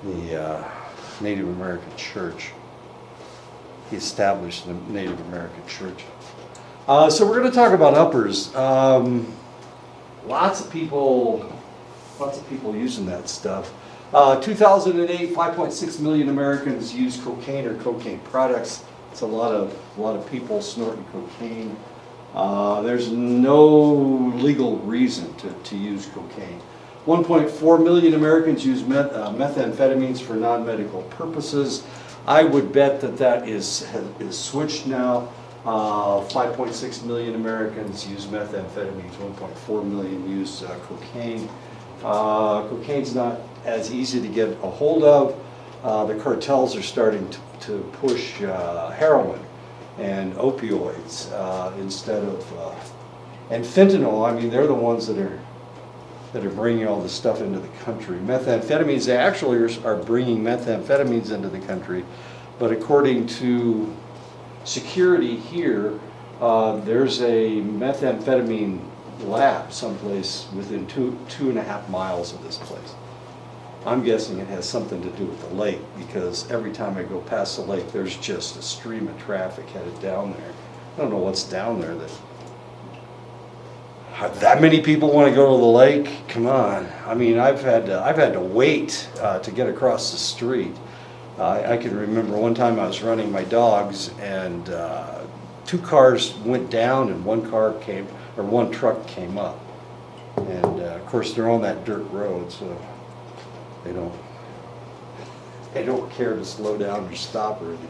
the Native American church. He established the Native American church. So we're going to talk about uppers. Lots of people using that stuff. 2008, 5.6 million Americans used cocaine or cocaine products. It's a lot of people snorting cocaine. There's no legal reason to use cocaine. 1.4 million Americans use methamphetamines for non-medical purposes. I would bet that is switched now. 5.6 million Americans use methamphetamines. 1.4 million use cocaine. Cocaine's not as easy to get a hold of. The cartels are starting to push heroin and opioids instead of and fentanyl. I mean, they're the ones that are bringing all this stuff into the country. Methamphetamines, they actually are bringing methamphetamines into the country, but according to security here, there's a methamphetamine lab someplace within 2.5 miles of this place. I'm guessing it has something to do with the lake, because every time I go past the lake, there's just a stream of traffic headed down there. I don't know what's down there that many people want to go to the lake. Come on. I mean, I've had to wait to get across the street. I can remember one time I was running my dogs, and 2 cars went down and one truck came up. And of course they're on that dirt road, so they don't care to slow down or stop or anything.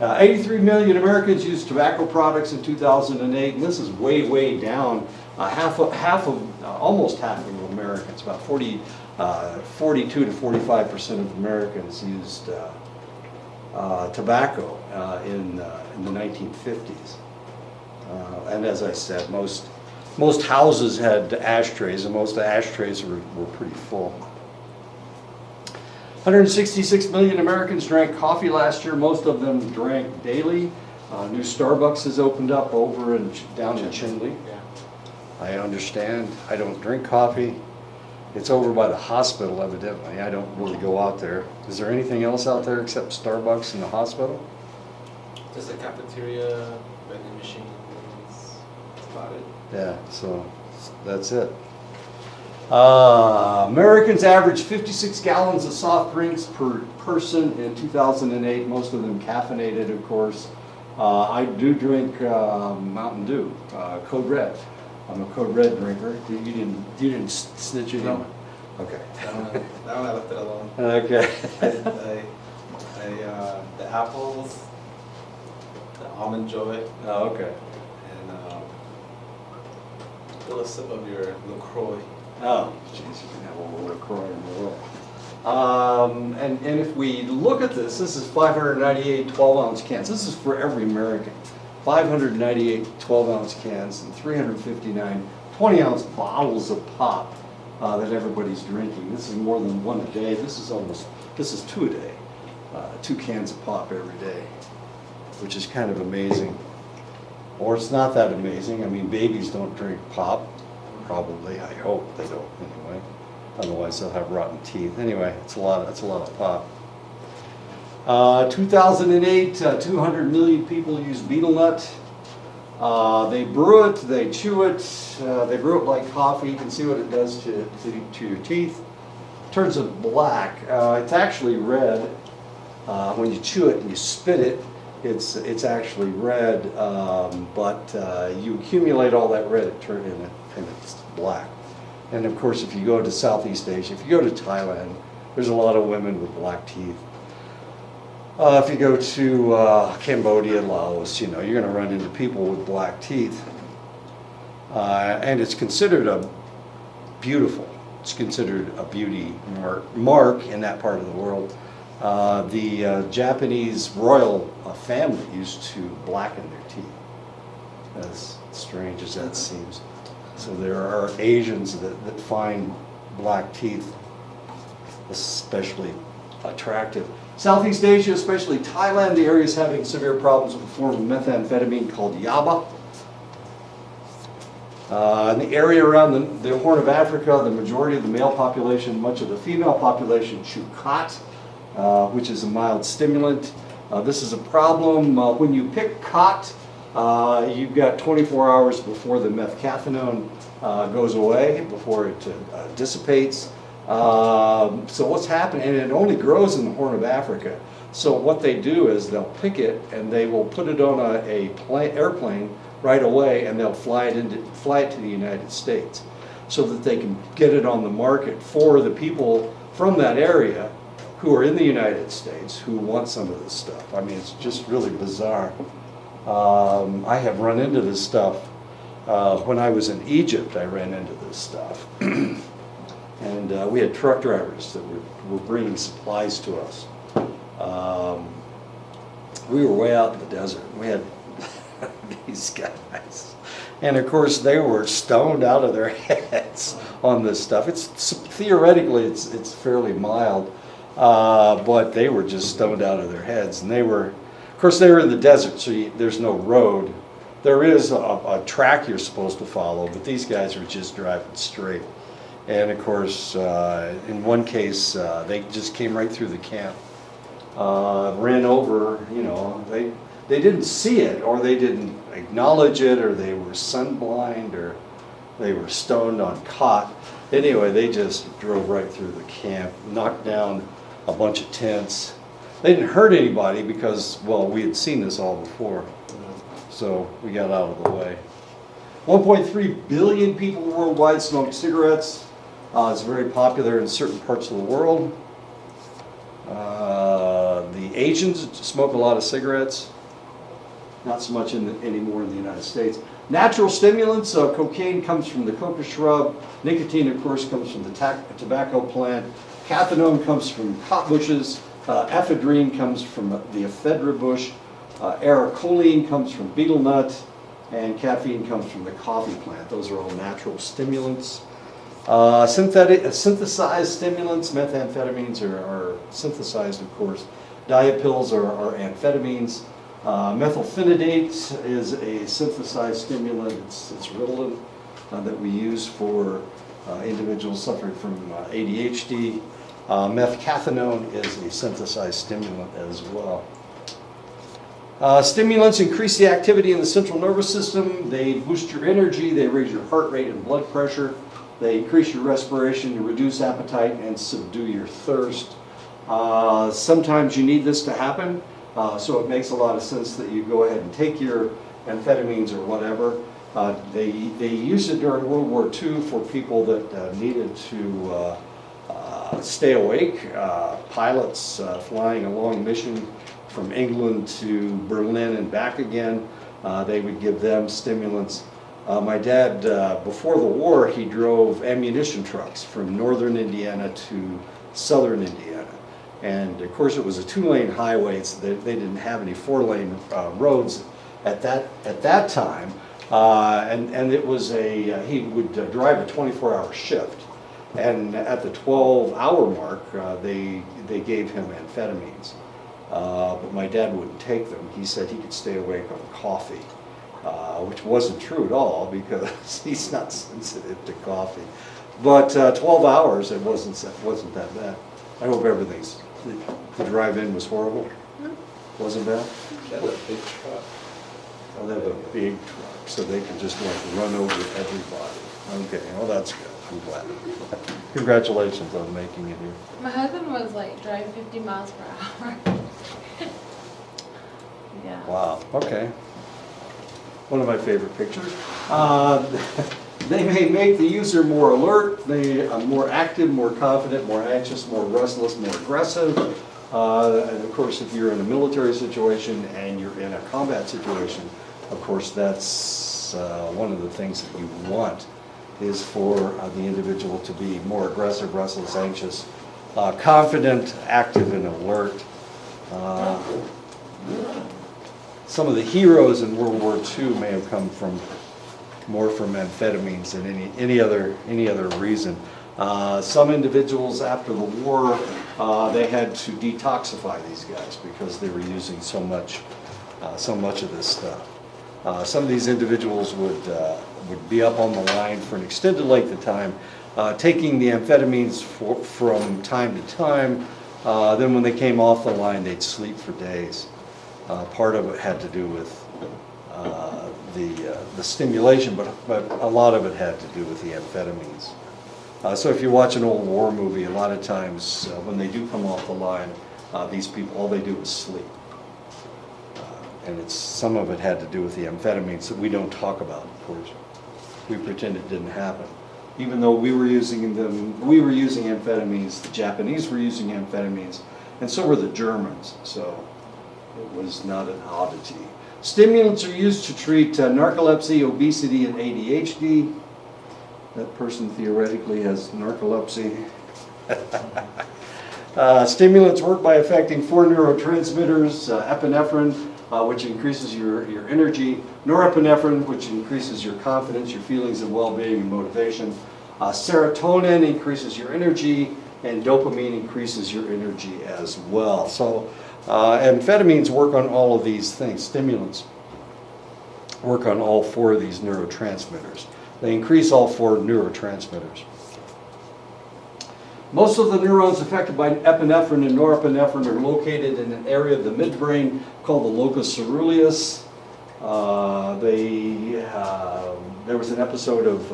83 million Americans used tobacco products in 2008, and this is way down. Almost half of Americans, about 42 to 45% of Americans used tobacco in the 1950s. And as I said, most houses had ashtrays, and most ashtrays were pretty full. 166 million Americans drank coffee last year. Most of them drank daily. New Starbucks has opened up over down in Chinle. Yeah. I understand. I don't drink coffee. It's over by the hospital, evidently. I don't really go out there. Is there anything else out there except Starbucks and the hospital? Just a cafeteria, vending machines. That's about it. Yeah, so that's it. Americans averaged 56 gallons of soft drinks per person in 2008, most of them caffeinated, of course. I do drink Mountain Dew, Code Red. I'm a Code Red drinker. You didn't snitch it No. in? Okay. That one I left it alone. Okay. The apples, the almond joy, Oh, okay. and a little sip of your LaCroix. Oh, jeez, you can have all the LaCroix in the world. And if we look at this is 598 12-ounce cans. This is for every American. 598 12-ounce cans and 359 20-ounce bottles of pop that everybody's drinking. This is more than one a day. This is 2 a day. 2 cans of pop every day, which is kind of amazing. Or it's not that amazing. I mean, babies don't drink pop. Probably, I hope they don't anyway. Otherwise they'll have rotten teeth. Anyway, it's a lot of pop. 2008, 200 million people use betel nut. They brew it, they chew it, they brew it like coffee. You can see what it does to your teeth. It turns it black. It's actually red. When you chew it and you spit it, it's actually red, but you accumulate all that red and it's black. And of course, if you go to Southeast Asia, if you go to Thailand, there's a lot of women with black teeth. If you go to Cambodia, Laos, you're going to run into people with black teeth. And it's considered beautiful. It's considered a beauty mark in that part of the world. The Japanese royal family used to blacken their teeth, as strange as that seems. So there are Asians that find black teeth especially attractive. Southeast Asia, especially Thailand, the area is having severe problems with a form of methamphetamine called yaba. In the area around the Horn of Africa, the majority of the male population, much of the female population chew khat, which is a mild stimulant. This is a problem. When you pick khat, you've got 24 hours before the methcathinone goes away, before it dissipates. So what's happening, and it only grows in the Horn of Africa. So what they do is they'll pick it and they will put it on a airplane right away, and they'll fly it to the United States so that they can get it on the market for the people from that area who are in the United States who want some of this stuff. I mean, it's just really bizarre. I have run into this stuff. When I was in Egypt, I ran into this stuff. And we had truck drivers that were bringing supplies to us. We were way out in the desert. We had these guys. And of course, they were stoned out of their heads on this stuff. Theoretically, it's fairly mild, but they were just stoned out of their heads. And of course, they were in the desert, so there's no road. There is a track you're supposed to follow, but these guys were just driving straight. And of course, in one case, they just came right through the camp, ran over, they didn't see it, or they didn't acknowledge it, or they were sunblind, or they were stoned on khat. Anyway, they just drove right through the camp, knocked down a bunch of tents. They didn't hurt anybody because, well, we had seen this all before. So we got out of the way. 1.3 billion people worldwide smoke cigarettes. It's very popular in certain parts of the world. The Asians smoke a lot of cigarettes. Not so much anymore in the United States. Natural stimulants, cocaine comes from the coca shrub. Nicotine, of course, comes from the tobacco plant. Cathinone comes from hot bushes. Ephedrine comes from the ephedra bush. Aracholine comes from betel nut. And caffeine comes from the coffee plant. Those are all natural stimulants. Synthesized stimulants, methamphetamines are synthesized, of course. Diet pills are amphetamines. Methylphenidate is a synthesized stimulant. It's Ritalin that we use for individuals suffering from ADHD. Methcathinone is a synthesized stimulant as well. Stimulants increase the activity in the central nervous system. They boost your energy. They raise your heart rate and blood pressure. They increase your respiration, reduce appetite, and subdue your thirst. Sometimes you need this to happen, so it makes a lot of sense that you go ahead and take your amphetamines or whatever. They used it during World War II for people that needed to stay awake. Pilots flying a long mission from England to Berlin and back again, they would give them stimulants. My dad, before the war, he drove ammunition trucks from northern Indiana to southern Indiana. And of course it was a 2-lane highway, so they didn't have any 4-lane roads at that time. And it was he would drive a 24-hour shift. And at the 12-hour mark, they gave him amphetamines. But my dad wouldn't take them. He said he could stay awake on coffee, which wasn't true at all because he's not sensitive to coffee. But 12 hours, it wasn't that bad. I hope the drive-in was horrible. Wasn't bad? They had a big truck. Oh, they have a big truck, so they can just run over everybody. Okay, well that's good. I'm glad. Congratulations on making it here. My husband was driving 50 miles per hour. Yeah. Wow, okay. One of my favorite pictures. They may make the user more alert, they are more active, more confident, more anxious, more restless, more aggressive. And of course, if you're in a military situation and you're in a combat situation, of course, that's one of the things that you want is for the individual to be more aggressive, restless, anxious, confident, active, and alert. Some of the heroes in World War II may have come more from amphetamines than any other reason. Some individuals after the war, they had to detoxify these guys because they were using so much of this stuff. Some of these individuals would be up on the line for an extended length of time, taking the amphetamines from time to time. Then when they came off the line, they'd sleep for days. Part of it had to do with the stimulation, but a lot of it had to do with the amphetamines. So if you watch an old war movie, a lot of times when they do come off the line, these people, all they do is sleep. And some of it had to do with the amphetamines that we don't talk about, of course. We pretend it didn't happen. Even though we were using them, we were using amphetamines, the Japanese were using amphetamines, and so were the Germans, so it was not an oddity. Stimulants are used to treat narcolepsy, obesity, and ADHD. That person theoretically has narcolepsy. Stimulants work by affecting 4 neurotransmitters, epinephrine, which increases your energy, norepinephrine, which increases your confidence, your feelings of well-being and motivation, serotonin increases your energy, and dopamine increases your energy as well. So amphetamines work on all of these things. Stimulants work on all 4 of these neurotransmitters. They increase all 4 neurotransmitters. Most of the neurons affected by epinephrine and norepinephrine are located in an area of the midbrain called the Locus Coeruleus. There was an episode of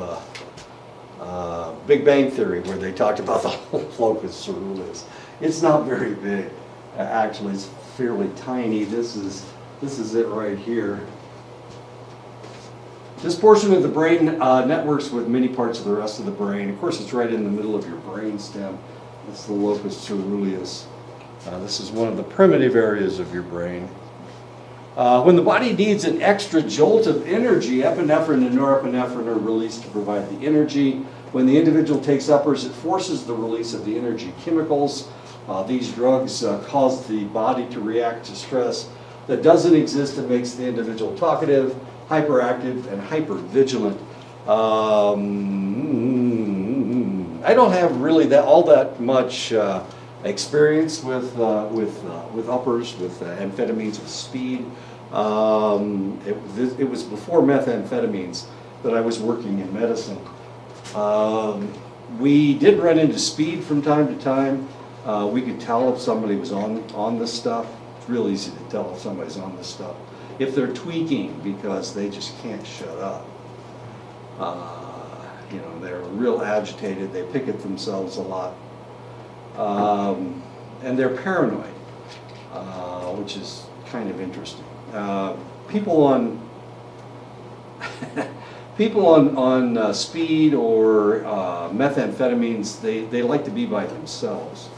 Big Bang Theory where they talked about the Locus Coeruleus. It's not very big. Actually, it's fairly tiny. This is it right here. This portion of the brain networks with many parts of the rest of the brain. Of course, it's right in the middle of your brain stem. That's the locus coeruleus. This is one of the primitive areas of your brain. When the body needs an extra jolt of energy, epinephrine and norepinephrine are released to provide the energy. When the individual takes uppers, it forces the release of the energy chemicals. These drugs cause the body to react to stress that doesn't exist and makes the individual talkative, hyperactive, and hypervigilant. I don't have really all that much experience with uppers, with amphetamines, with speed. It was before methamphetamines that I was working in medicine. We did run into speed from time to time. We could tell if somebody was on this stuff. It's real easy to tell if somebody's on this stuff. If they're tweaking because they just can't shut up. They're real agitated, they pick at themselves a lot. And they're paranoid, which is kind of interesting. People on speed or methamphetamines, they like to be by themselves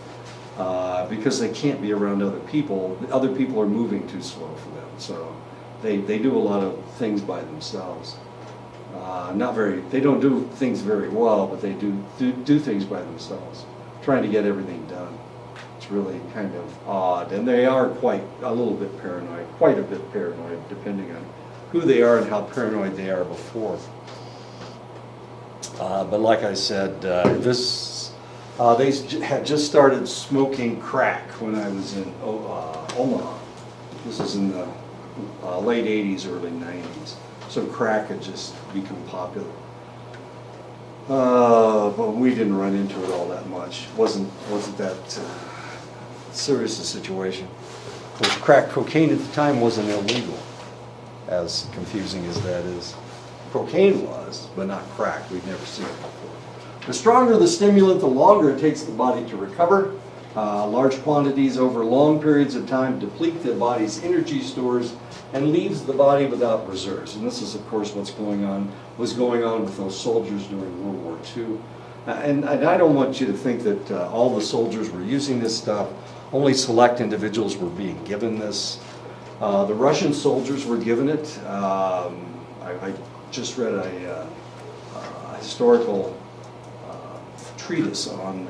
because they can't be around other people. Other people are moving too slow for them, so they do a lot of things by themselves. They don't do things very well, but they do things by themselves, trying to get everything done. It's really kind of odd, and they are quite a bit paranoid, depending on who they are and how paranoid they are before. But like I said, they had just started smoking crack when I was in Omaha. This is in the late 80s, early 90s. So crack had just become popular. But we didn't run into it all that much. Wasn't that serious a situation. Of course, crack cocaine at the time wasn't illegal, as confusing as that is. Cocaine was, but not crack. We'd never seen it before. The stronger the stimulant, the longer it takes the body to recover. Large quantities over long periods of time deplete the body's energy stores and leaves the body without reserves. And this is, of course, was going on with those soldiers during World War II. And I don't want you to think that all the soldiers were using this stuff. Only select individuals were being given this. The Russian soldiers were given it. I just read a historical treatise on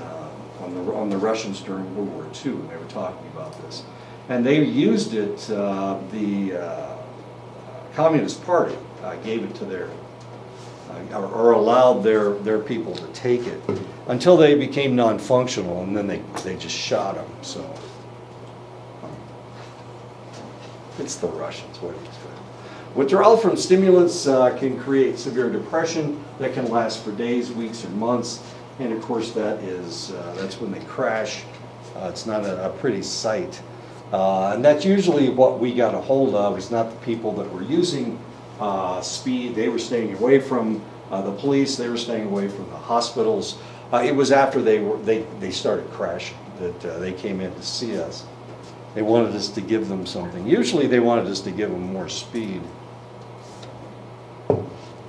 the Russians during World War II, and they were talking about this. And they used it, the Communist Party gave it to their, or allowed their people to take it until they became non-functional, and then they just shot them. So it's the Russians, what do you expect? Withdrawal from stimulants can create severe depression that can last for days, weeks, or months. And of course, that's when they crash. It's not a pretty sight. And that's usually what we got a hold of. It's not the people that were using speed. They were staying away from the police. They were staying away from the hospitals. It was after they started crashing that they came in to see us. They wanted us to give them something. Usually they wanted us to give them more speed.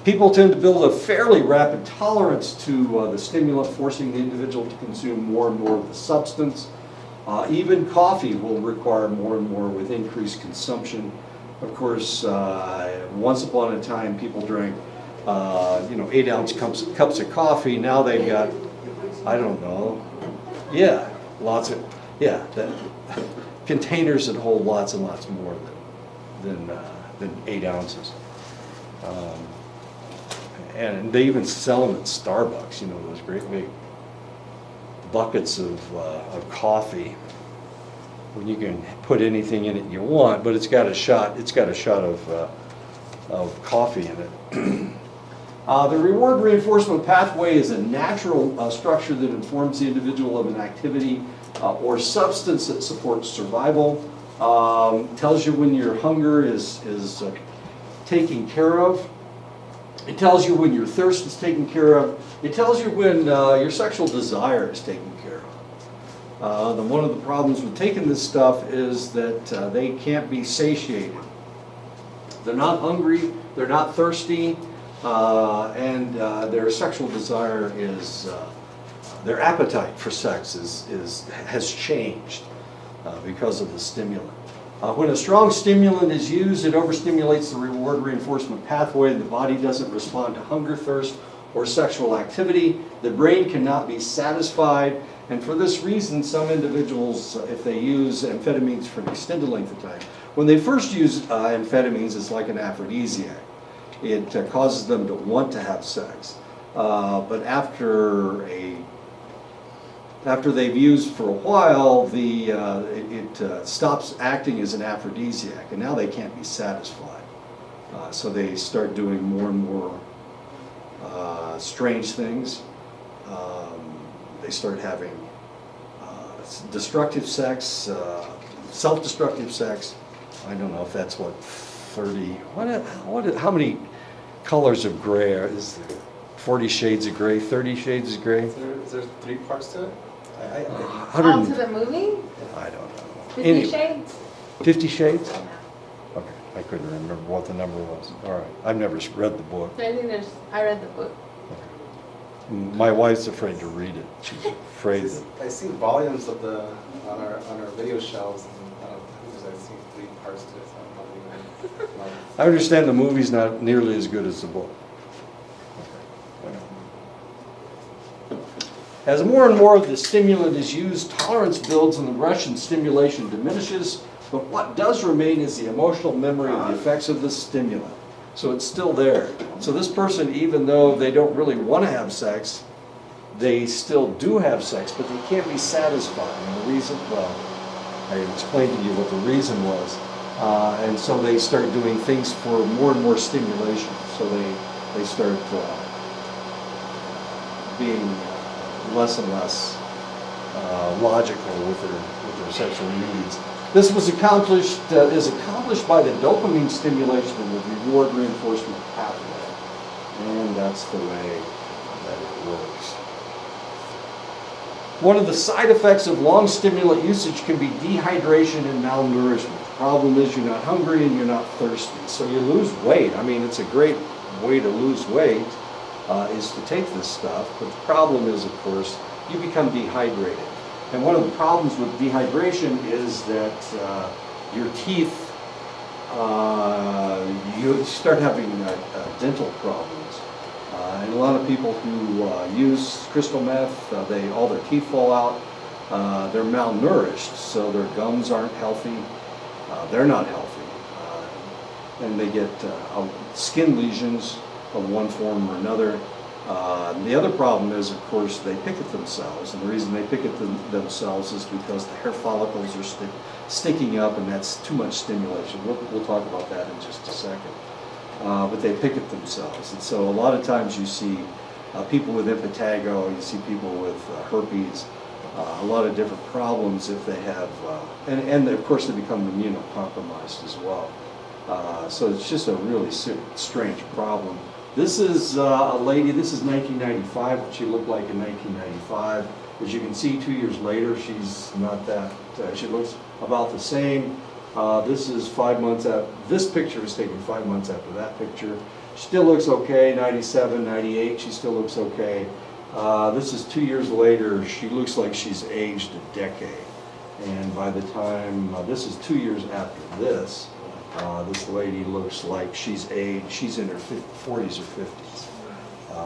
People tend to build a fairly rapid tolerance to the stimulant, forcing the individual to consume more and more of the substance. Even coffee will require more and more with increased consumption. Of course, once upon a time, people drank 8-ounce cups of coffee. Now they've got, I don't know, containers that hold lots and lots more than 8 ounces. And they even sell them at Starbucks, those great big buckets of coffee when you can put anything in it you want, but it's got a shot of coffee in it. The reward reinforcement pathway is a natural structure that informs the individual of an activity or substance that supports survival. Tells you when your hunger is taken care of. It tells you when your thirst is taken care of. It tells you when your sexual desire is taken care of. One of the problems with taking this stuff is that they can't be satiated. They're not hungry, they're not thirsty, and their sexual desire is, their appetite for sex has changed because of the stimulant. When a strong stimulant is used, it overstimulates the reward reinforcement pathway. The body doesn't respond to hunger, thirst, or sexual activity. The brain cannot be satisfied. And for this reason, some individuals, if they use amphetamines for an extended length of time, when they first use amphetamines, it's like an aphrodisiac. It causes them to want to have sex. But after they've used for a while, it stops acting as an aphrodisiac, and now they can't be satisfied. So they start doing more and more strange things. They start having destructive sex, self-destructive sex. I don't know if that's 30. How many colors of gray is there? 40 shades of gray, 30 shades of gray? Is there 3 parts to it? All to the movie? I don't know. 50 Shades? 50 Shades? Yeah. Okay, I couldn't remember what the number was. All right, I've never read the book. I read the book. My wife's afraid to read it. She's afraid that. I see volumes of on our video shelves, and I've seen 3 parts to it. So I'm not even. I understand the movie's not nearly as good as the book. As more and more of the stimulant is used, tolerance builds and the rush and stimulation diminishes, but what does remain is the emotional memory of the effects of the stimulant. So it's still there. So this person, even though they don't really want to have sex, they still do have sex, but they can't be satisfied. And the reason, I explained to you what the reason was. And so they start doing things for more and more stimulation. So they start being less and less logical with their sexual needs. This is accomplished by the dopamine stimulation of the reward reinforcement pathway, and that's the way that it works. One of the side effects of long stimulant usage can be dehydration and malnourishment. The problem is you're not hungry and you're not thirsty, so you lose weight. I mean, it's a great way to lose weight. Is to take this stuff, but the problem is, of course, you become dehydrated. And one of the problems with dehydration is that your teeth, you start having dental problems. And a lot of people who use crystal meth, all their teeth fall out. They're malnourished, so their gums aren't healthy. They're not healthy. And they get skin lesions of one form or another. The other problem is, of course, they pick at themselves, and the reason they pick at themselves is because the hair follicles are sticking up, and that's too much stimulation. We'll talk about that in just a second. but they pick it themselves. And so a lot of times you see people with impetigo, you see people with herpes, a lot of different problems if they have, and of course they become immunocompromised as well. So it's just a really strange problem. This is a lady, this is 1995, what she looked like in 1995. As you can see, 2 years later, she's not that, she looks about the same. This is 5 months after, this picture was taken 5 months after that picture. She still looks okay, 97, 98, she still looks okay. This is 2 years later, she looks like she's aged a decade. And by the time, this is 2 years after this, this lady looks like she's aged, she's in her 40s or 50s,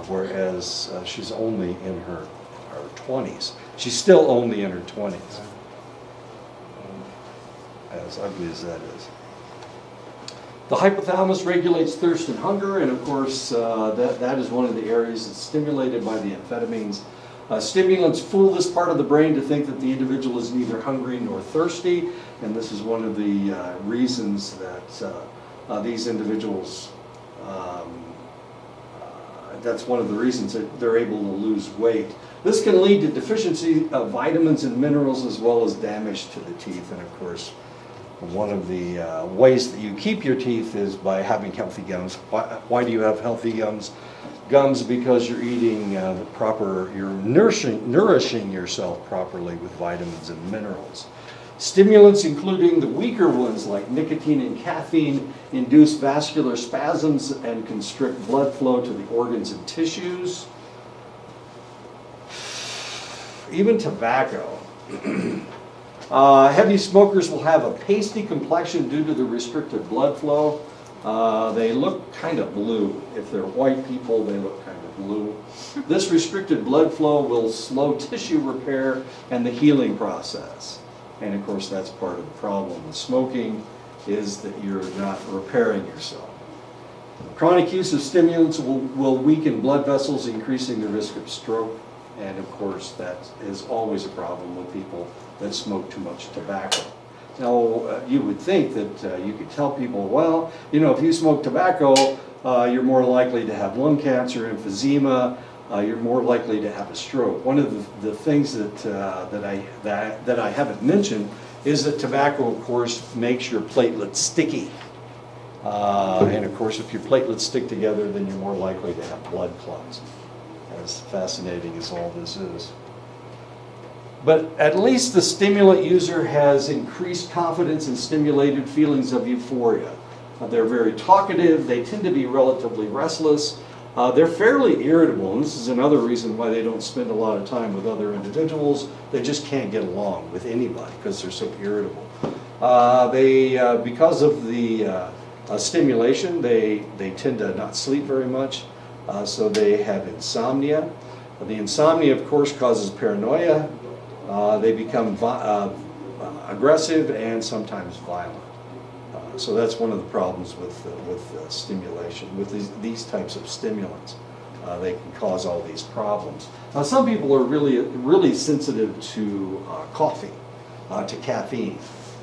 whereas she's only in her 20s. She's still only in her 20s, as ugly as that is. The hypothalamus regulates thirst and hunger, and of course that is one of the areas that's stimulated by the amphetamines. Stimulants fool this part of the brain to think that the individual is neither hungry nor thirsty, and this is one of the reasons that these individuals, that's one of the reasons that they're able to lose weight. This can lead to deficiency of vitamins and minerals as well as damage to the teeth, and of course one of the ways that you keep your teeth is by having healthy gums. Why do you have healthy gums? Gums because you're eating the proper, you're nourishing yourself properly with vitamins and minerals. Stimulants, including the weaker ones like nicotine and caffeine, induce vascular spasms and constrict blood flow to the organs and tissues. Even tobacco. Heavy smokers will have a pasty complexion due to the restricted blood flow. They look kind of blue. If they're white people, they look kind of blue. This restricted blood flow will slow tissue repair and the healing process. And of course, that's part of the problem with smoking, is that you're not repairing yourself. Chronic use of stimulants will weaken blood vessels, increasing the risk of stroke. And of course, that is always a problem with people that smoke too much tobacco. Now, you would think that you could tell people, well, you know, if you smoke tobacco, you're more likely to have lung cancer, emphysema, you're more likely to have a stroke. One of the things that I haven't mentioned is that tobacco, of course, makes your platelets sticky. And of course, if your platelets stick together, then you're more likely to have blood clots. As fascinating as all this is. But at least the stimulant user has increased confidence and stimulated feelings of euphoria. They're very talkative, they tend to be relatively restless, they're fairly irritable, and this is another reason why they don't spend a lot of time with other individuals. They just can't get along with anybody because they're so irritable. Because of the stimulation, they tend to not sleep very much, so they have insomnia. The insomnia, of course, causes paranoia. They become aggressive and sometimes violent. So that's one of the problems with stimulation, with these types of stimulants. They can cause all these problems. Now, some people are really sensitive to coffee, to caffeine,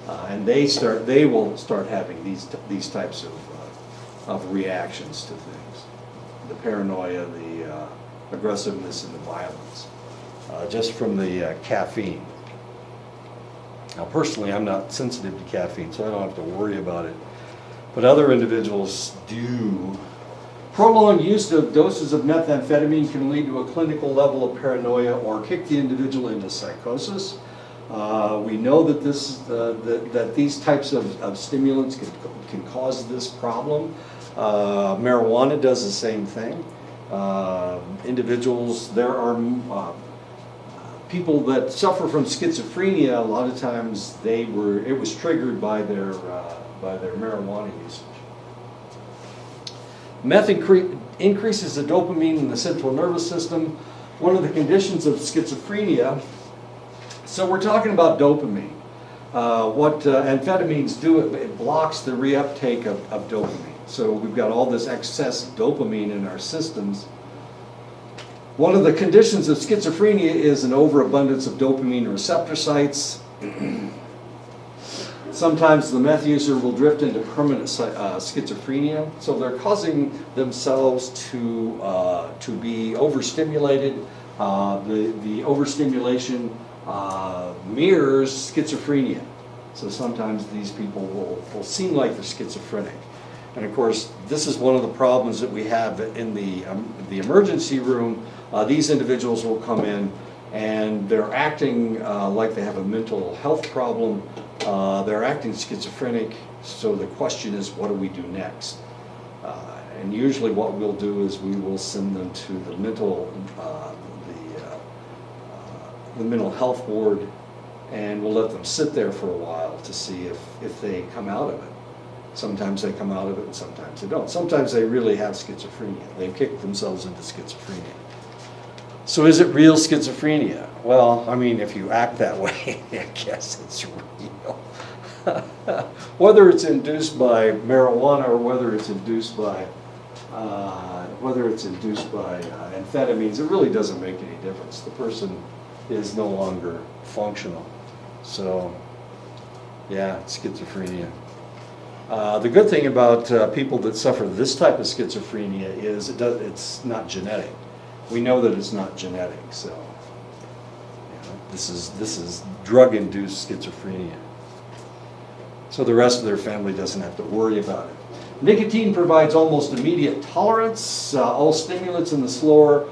and they will start having these types of reactions to things. The paranoia, the aggressiveness, and the violence, just from the caffeine. Now, personally, I'm not sensitive to caffeine, so I don't have to worry about it. But other individuals do. Prolonged use of doses of methamphetamine can lead to a clinical level of paranoia or kick the individual into psychosis. We know that that these types of stimulants can cause this problem. Marijuana does the same thing. Individuals, there are people that suffer from schizophrenia. A lot of times it was triggered by their marijuana usage. Meth increases the dopamine in the central nervous system. One of the conditions of schizophrenia. So we're talking about dopamine. What amphetamines do, it blocks the reuptake of dopamine. So we've got all this excess dopamine in our systems. One of the conditions of schizophrenia is an overabundance of dopamine receptor sites. Sometimes the meth user will drift into permanent schizophrenia, so they're causing themselves to be overstimulated. The overstimulation mirrors schizophrenia. So sometimes these people will seem like they're schizophrenic. And of course, this is one of the problems that we have in the emergency room. These individuals will come in and they're acting like they have a mental health problem. They're acting schizophrenic, so the question is, what do we do next? And usually what we'll do is we will send them to the mental health ward, and we'll let them sit there for a while to see if they come out of it. Sometimes they come out of it and sometimes they don't. Sometimes they really have schizophrenia. They've kicked themselves into schizophrenia. So is it real schizophrenia? Well, I mean, if you act that way, I guess it's real. Whether it's induced by marijuana or whether it's induced by amphetamines, it really doesn't make any difference. The person is no longer functional. So, yeah, schizophrenia. The good thing about people that suffer this type of schizophrenia is it's not genetic. We know that it's not genetic, so this is drug-induced schizophrenia. So the rest of their family doesn't have to worry about it. Nicotine provides almost immediate tolerance. All stimulants in a slower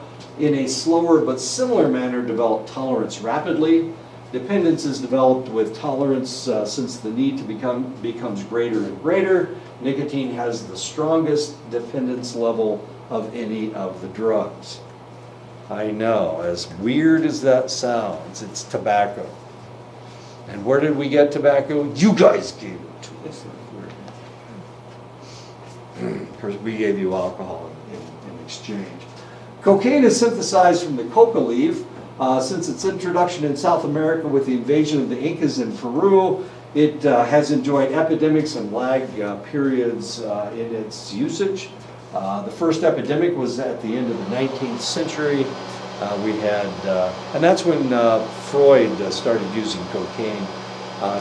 but similar manner develop tolerance rapidly. Dependence is developed with tolerance since the need to becomes greater and greater. Nicotine has the strongest dependence level of any of the drugs. I know, as weird as that sounds, it's tobacco. And where did we get tobacco? You guys gave it to us. Of course, we gave you alcohol in exchange. Cocaine is synthesized from the coca leaf. Since its introduction in South America with the invasion of the Incas in Peru, it has enjoyed epidemics and lag periods in its usage. The first epidemic was at the end of the 19th century. And that's when Freud started using cocaine,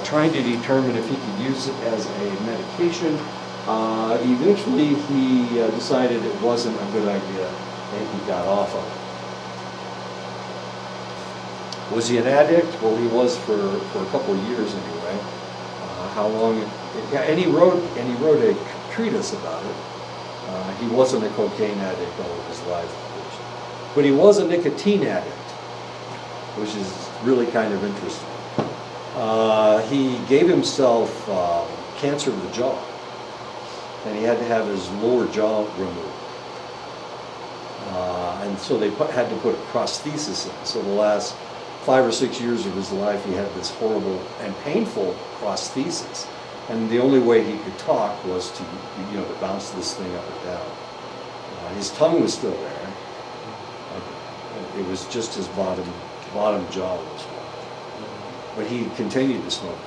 trying to determine if he could use it as a medication. Eventually, he decided it wasn't a good idea, and he got off of it. Was he an addict? Well, he was for a couple of years anyway. How long? And he wrote a treatise about it. He wasn't a cocaine addict all of his life, of course, but he was a nicotine addict, which is really kind of interesting. He gave himself cancer of the jaw, and he had to have his lower jaw removed. And so they had to put a prosthesis in. So the last 5 or 6 years of his life, he had this horrible and painful prosthesis. And the only way he could talk was to bounce this thing up and down. His tongue was still there. It was just his bottom jaw was gone. But he continued to smoke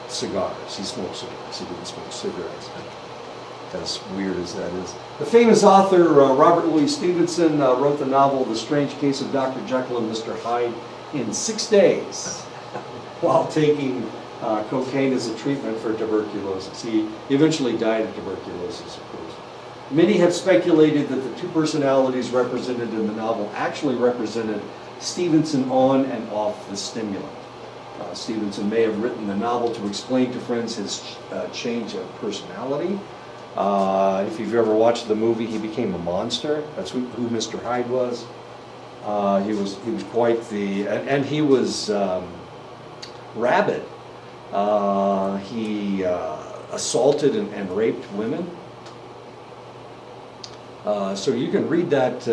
cigars. He smoked cigars. He didn't smoke cigarettes. As weird as that is. The famous author Robert Louis Stevenson wrote the novel The Strange Case of Dr. Jekyll and Mr. Hyde in 6 days while taking cocaine as a treatment for tuberculosis. He eventually died of tuberculosis, of course. Many have speculated that the 2 personalities represented in the novel actually represented Stevenson on and off the stimulant. Stevenson may have written the novel to explain to friends his change of personality. If you've ever watched the movie, he became a monster. That's who Mr. Hyde was. He was quite and he was rabid. He assaulted and raped women. So you can read that.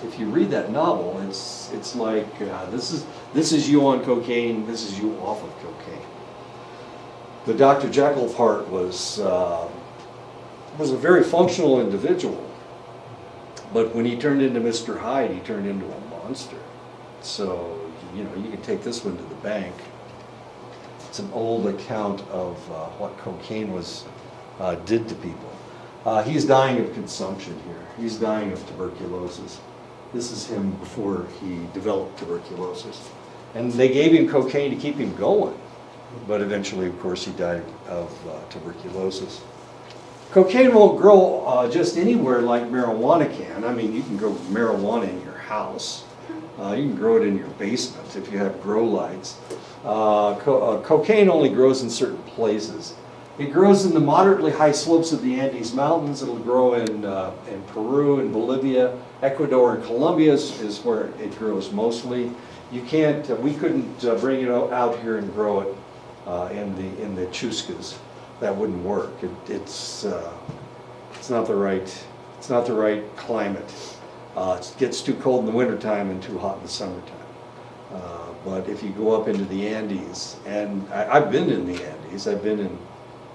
If you read that novel, it's like this is you on cocaine. This is you off of cocaine. The Dr. Jekyll part was a very functional individual, but when he turned into Mr. Hyde, he turned into a monster. So you can take this one to the bank. It's an old account of what cocaine did to people. He's dying of consumption here. He's dying of tuberculosis. This is him before he developed tuberculosis. And they gave him cocaine to keep him going. But eventually, of course, he died of tuberculosis. Cocaine won't grow just anywhere like marijuana can. I mean, you can grow marijuana in your house. You can grow it in your basement if you have grow lights. Cocaine only grows in certain places. It grows in the moderately high slopes of the Andes Mountains. It'll grow in Peru and Bolivia. Ecuador and Colombia is where it grows mostly. You can't, we couldn't bring it out here and grow it in the Chuscas. That wouldn't work. It's not the right climate. It gets too cold in the wintertime and too hot in the summertime. But if you go up into the Andes, and I've been in the Andes, I've been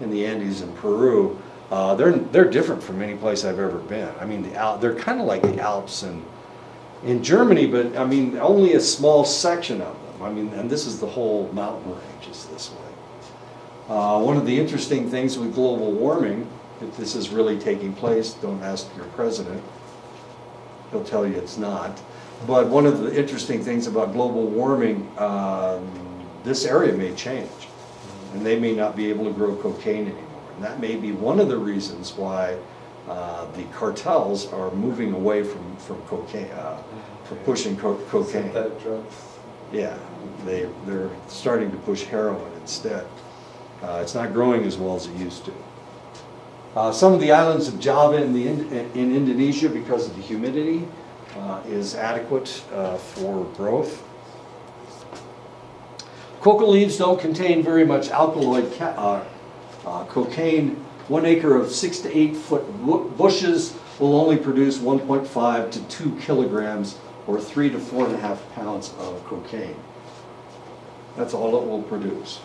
in the Andes in Peru. They're different from any place I've ever been. I mean, they're kind of like the Alps in Germany, but I mean, only a small section of them. I mean, and this is the whole mountain range is this way. One of the interesting things with global warming, if this is really taking place, don't ask your president. He'll tell you it's not. But one of the interesting things about global warming, this area may change. And they may not be able to grow cocaine anymore. And that may be one of the reasons why the cartels are moving away from cocaine, from pushing cocaine. Synthetic drugs. Yeah, they're starting to push heroin instead. It's not growing as well as it used to. Some of the islands of Java in Indonesia, because of the humidity, is adequate for growth. Coca leaves don't contain very much alkaloid cocaine. 1 acre of 6 to 8 foot bushes will only produce 1.5 to 2 kilograms or 3 to 4.5 pounds of cocaine. That's all it will produce.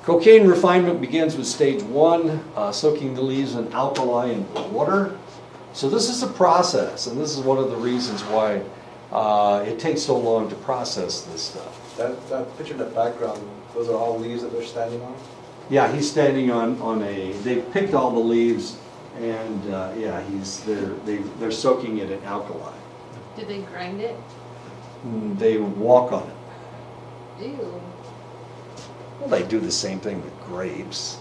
Cocaine refinement begins with stage 1, soaking the leaves in alkali and water. So this is a process, and this is one of the reasons why it takes so long to process this stuff. That picture in the background, those are all leaves that they're standing on? Yeah, he's standing on they picked all the leaves, and yeah, they're soaking it in alkali. Did they grind it? They walk on it. Ew. Well, they do the same thing with grapes.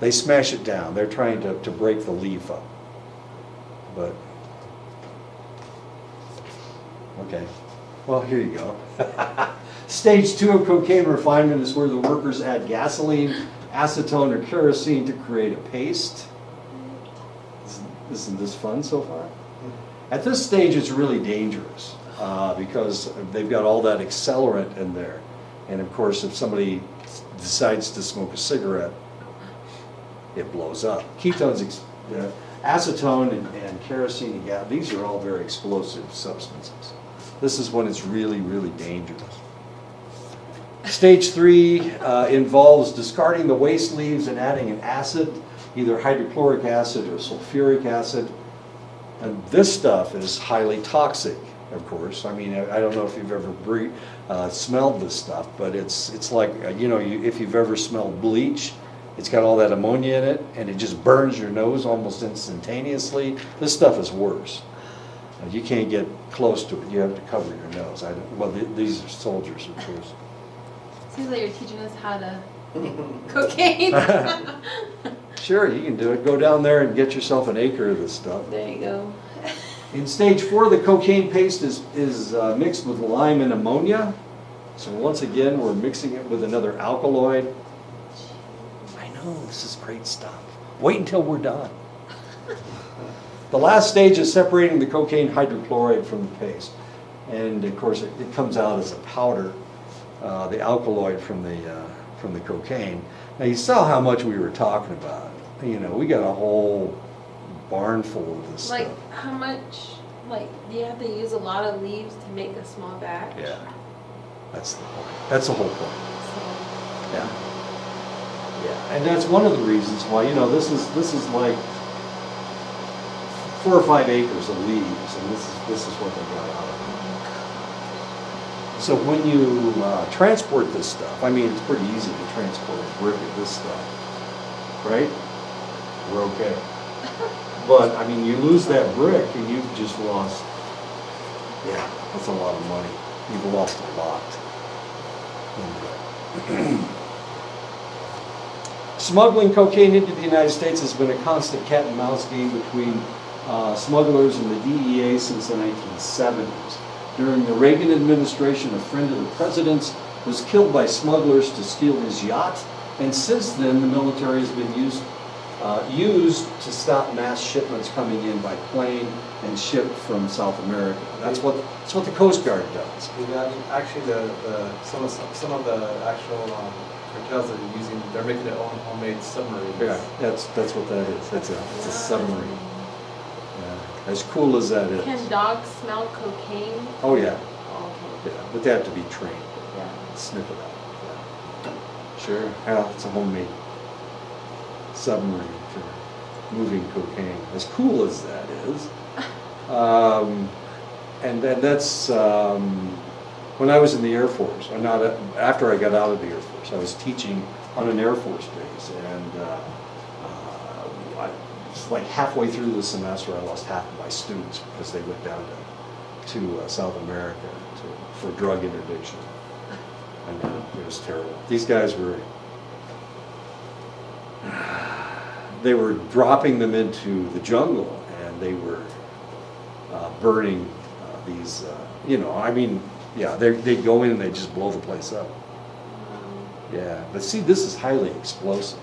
They smash it down. They're trying to break the leaf up. But, okay. Well, here you go. Stage 2 of cocaine refinement is where the workers add gasoline, acetone, or kerosene to create a paste. Isn't this fun so far? At this stage, it's really dangerous because they've got all that accelerant in there. And of course, if somebody decides to smoke a cigarette, it blows up. Ketones, acetone and kerosene and gas, these are all very explosive substances. This is when it's really, really dangerous. Stage 3 involves discarding the waste leaves and adding an acid, either hydrochloric acid or sulfuric acid. And this stuff is highly toxic, of course. I mean, I don't know if you've ever smelled this stuff, but it's like, if you've ever smelled bleach, it's got all that ammonia in it, and it just burns your nose almost instantaneously. This stuff is worse. You can't get close to it. You have to cover your nose. These are soldiers, of course. Seems like you're teaching us how to make cocaine. Sure, you can do it. Go down there and get yourself an acre of this stuff. There you go. In stage 4, the cocaine paste is mixed with lime and ammonia. So once again, we're mixing it with another alkaloid. I know, this is great stuff. Wait until we're done. The last stage is separating the cocaine hydrochloride from the paste. And of course, it comes out as a powder, the alkaloid from the cocaine. Now you saw how much we were talking about. We got a whole barn full of this Like, stuff. how much, do you have to use a lot of leaves to make a small batch? Yeah, that's the point. That's the whole point. So, Yeah. Yeah, and that's one of the reasons why, this is like 4 or 5 acres of leaves, and this is what they got out of it. So when you transport this stuff, I mean, it's pretty easy to transport a brick of this stuff, right? We're okay. But, I mean, you lose that brick and you've just lost, yeah, that's a lot of money. You've lost a lot. Smuggling cocaine into the United States has been a constant cat and mouse game between smugglers and the DEA since the 1970s. During the Reagan administration, a friend of the president's was killed by smugglers to steal his yacht, and since then the military has been used to stop mass shipments coming in by plane and shipped from South America. That's what the Coast Guard does. Yeah, I mean, actually, some of the actual cartels that are using, they're making their own homemade submarines. Yeah, that's what that is. It's a submarine. Yeah. As cool as that is. Can dogs smell cocaine? Oh yeah, Oh, okay. yeah, but they have to be trained. Yeah. Sniff it out. Yeah. Sure. Yeah, it's a homemade submarine for moving cocaine. As cool as that is. And then that's when I was in the Air Force. After I got out of the Air Force, I was teaching on an Air Force base, and it's like halfway through the semester, I lost half of my students because they went down to South America for drug interdiction. I know, it was terrible. These guys they were dropping them into the jungle, and they were burning these, they'd go in and they'd just blow the place up. Yeah, but see, this is highly explosive.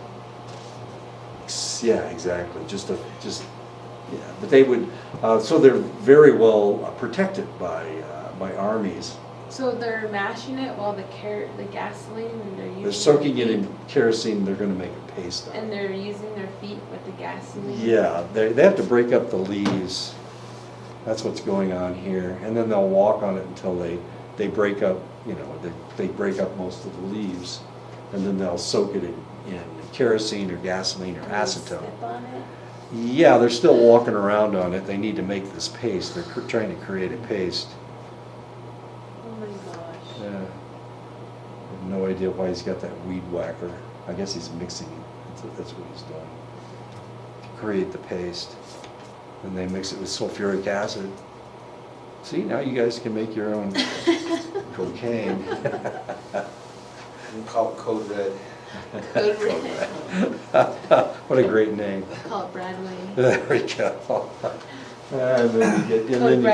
Yeah, exactly. But they would, so they're very well protected by armies. So they're mashing it while the gasoline and they're using. They're soaking their it in feet, kerosene. They're going to make a paste of it. and they're using their feet with the gasoline. Yeah, they have to break up the leaves. That's what's going on here, and then they'll walk on it until they break up. They break up most of the leaves, and then they'll soak it in kerosene or gasoline or And they acetone. Step on it. Yeah, they're still walking around on it. They need to make this paste. They're trying to create a paste. Oh my gosh. Yeah. I have no idea why he's got that weed whacker. I guess he's mixing it. That's what he's doing. To create the paste. And they mix it with sulfuric acid. See, now you guys can make your own cocaine. We call it Code Red. Code Red. What a great name. Call it Bradway. There we go. And then you get, and Code then you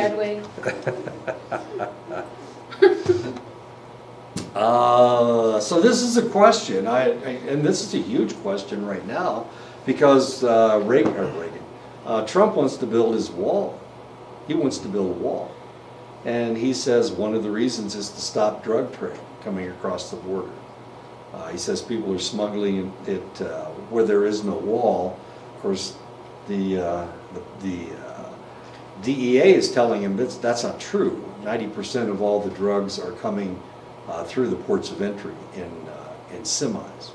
Bradway. So this is a question, and this is a huge question right now, because Trump wants to build his wall. He wants to build a wall, and he says one of the reasons is to stop drug trade coming across the border. He says people are smuggling it where there is no wall. Of course, the DEA is telling him that's not true. 90% of all the drugs are coming through the ports of entry in semis.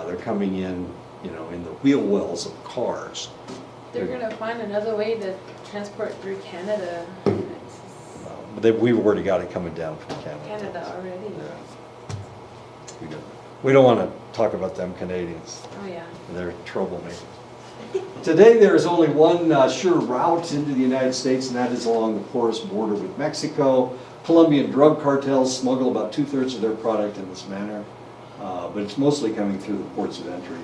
They're coming in, in the wheel wells of cars. They're gonna find another way to transport through Canada. We've already got it coming down from Canada. Canada already. Yeah. We don't want to talk about them Canadians. Oh yeah. They're troublemakers. Today there is only one sure route into the United States, and that is along the porous border with Mexico. Colombian drug cartels smuggle about 2/3 of their product in this manner, but it's mostly coming through the ports of entry.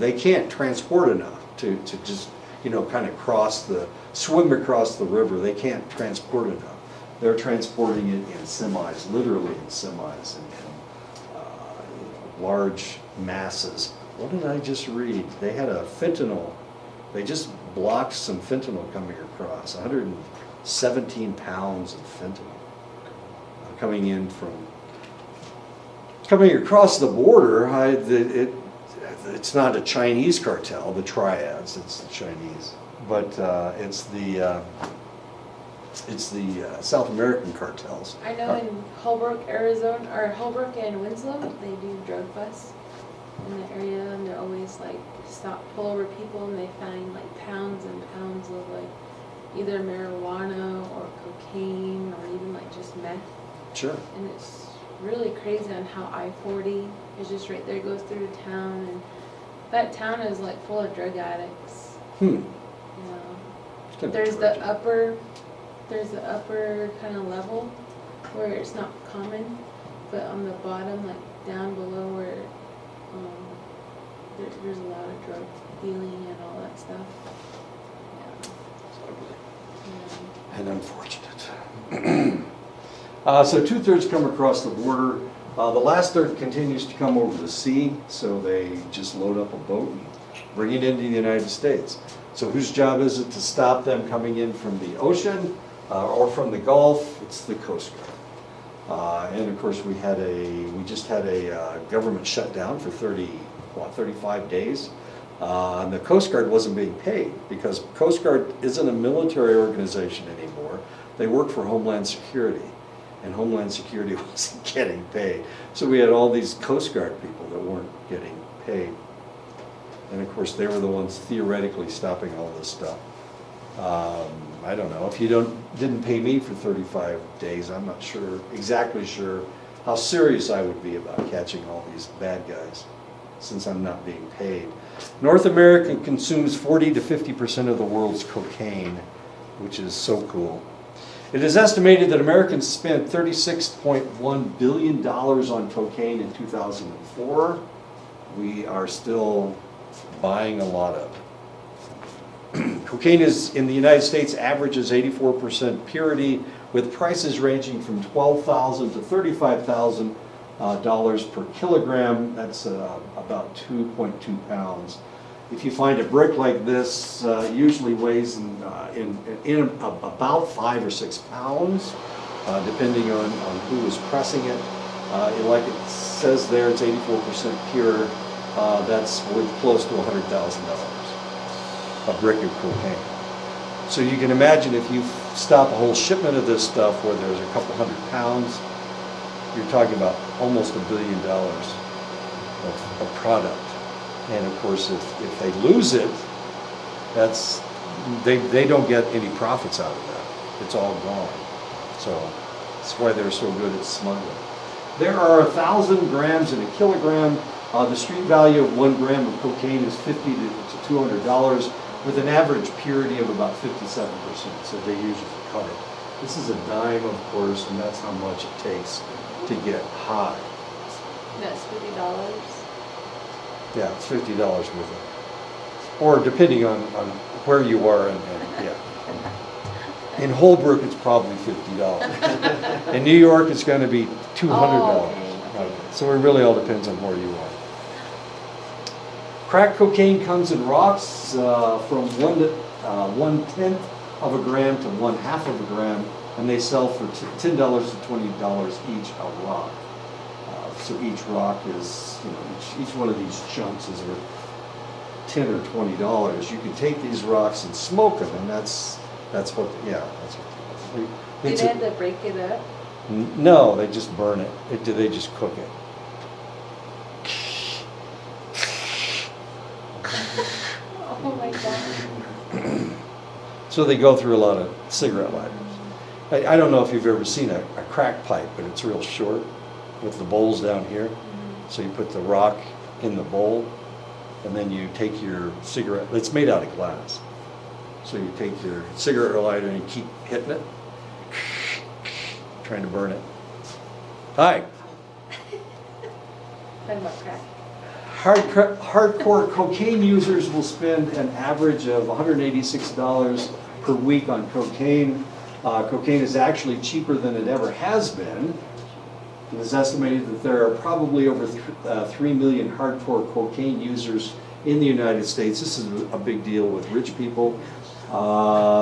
They can't transport enough to just kind of swim across the river. They can't transport enough. They're transporting it in semis, literally in semis, and large masses. What did I just read? They had a fentanyl. They just blocked some fentanyl coming across. 117 pounds of fentanyl coming across the border. It's not a Chinese cartel, the triads. It's the Chinese, but it's the South American cartels. I know in Holbrook, Arizona, or Holbrook and Winslow, they do drug busts in the area, and they're always like pull over people, and they find like pounds and pounds of like either marijuana or cocaine or even like just meth. Sure. And it's really crazy on how I-40 is just right there, goes through town, and that town is like full of drug addicts. You know, there's the upper there's an upper kind of level where it's not common, but on the bottom, like down below where there's a lot of drug dealing and all that stuff. Yeah. And unfortunate. So 2/3 come across the border. The last third continues to come over the sea, so they just load up a boat and bring it into the United States. So whose job is it to stop them coming in from the ocean or from the Gulf? It's the Coast Guard. And of course, we just had a government shutdown for 35 days. And the Coast Guard wasn't being paid because Coast Guard isn't a military organization anymore. They work for Homeland Security, and Homeland Security wasn't getting paid. So we had all these Coast Guard people that weren't getting paid. And of course, they were the ones theoretically stopping all this stuff. I don't know, if you didn't pay me for 35 days, I'm not exactly sure how serious I would be about catching all these bad guys, since I'm not being paid. North America consumes 40 to 50% of the world's cocaine, which is so cool. It is estimated that Americans spent $36.1 billion on cocaine in 2004. We are still buying a lot of it. Cocaine is, in the United States, averages 84% purity, with prices ranging from $12,000 to $35,000 per kilogram. That's about 2.2 pounds. If you find a brick like this, it usually weighs in about 5 or 6 pounds, depending on who is pressing it. Like it says there, it's 84% pure. That's worth close to $100,000, a brick of cocaine. So you can imagine if you stop a whole shipment of this stuff where there's a couple hundred pounds, you're talking about almost $1 billion of product. And of course, if they lose it, they don't get any profits out of that. It's all gone. So that's why they're so good at smuggling. There are 1,000 grams in a kilogram. The street value of 1 gram of cocaine is $50 to $200, with an average purity of about 57%. So they usually cut it. This is a dime, of course, and that's how much it takes to get high. That's $50. Yeah, it's $50 worth of it. Or depending on where you are, and yeah. In Holbrook, it's probably $50. In New York, it's going to be $200. Oh, okay. So it really all depends on where you are. Crack cocaine comes in rocks from 1/10 of a gram to 1/2 of a gram, and they sell for $10 to $20 each a rock. So each rock is, each one of these chunks is worth $10 or $20. You can take these rocks and smoke them, and that's what they do. Do they have to break it up? No, they just burn it. They just cook it. Oh my God. So they go through a lot of cigarette lighters. I don't know if you've ever seen a crack pipe, but it's real short with the bowls down here. So you put the rock in the bowl, and then you take your cigarette. It's made out of glass. So you take your cigarette lighter and you keep hitting it, trying to burn it. Hi. Talking about crack. Hardcore cocaine users will spend an average of $186 per week on cocaine. Cocaine is actually cheaper than it ever has been. It is estimated that there are probably over 3 million hardcore cocaine users in the United States. This is a big deal with rich people.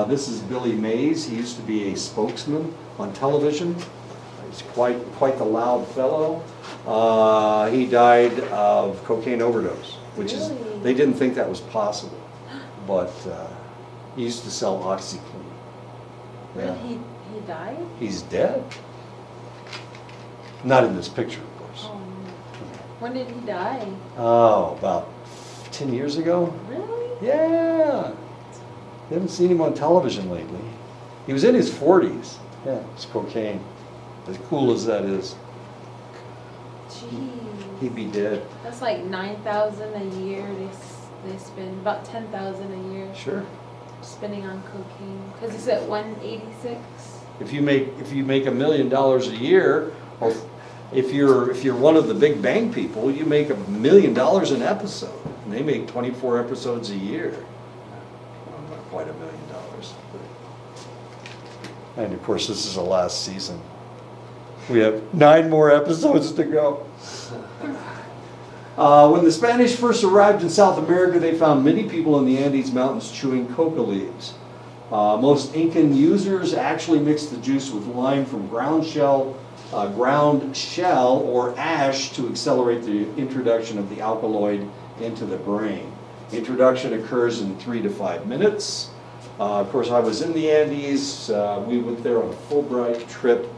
This is Billy Mays. He used to be a spokesman on television. He's quite the loud fellow. He died of cocaine overdose, which is, they didn't think that was possible. But he used to sell OxyClean. Really? He died? He's dead. Not in this picture, of course. Oh, when did he die? Oh, about 10 years ago. Really? Yeah. You haven't seen him on television lately. He was in his 40s. Yeah, it's cocaine. As cool as that is. Gee. He'd be dead. That's like $9,000 a year. They spend about $10,000 a year. Sure. spending on cocaine? Because he's at 186. If you make $1 million a year, or if you're one of the big bang people, you make $1 million an episode, and they make 24 episodes a year. Well, not quite $1 million. And of course, this is the last season. We have 9 more episodes to go. When the Spanish first arrived in South America, they found many people in the Andes Mountains chewing coca leaves. Most Incan users actually mixed the juice with lime from ground shell or ash to accelerate the introduction of the alkaloid into the brain. Introduction occurs in 3 to 5 minutes. Of course, I was in the Andes. We went there on a Fulbright trip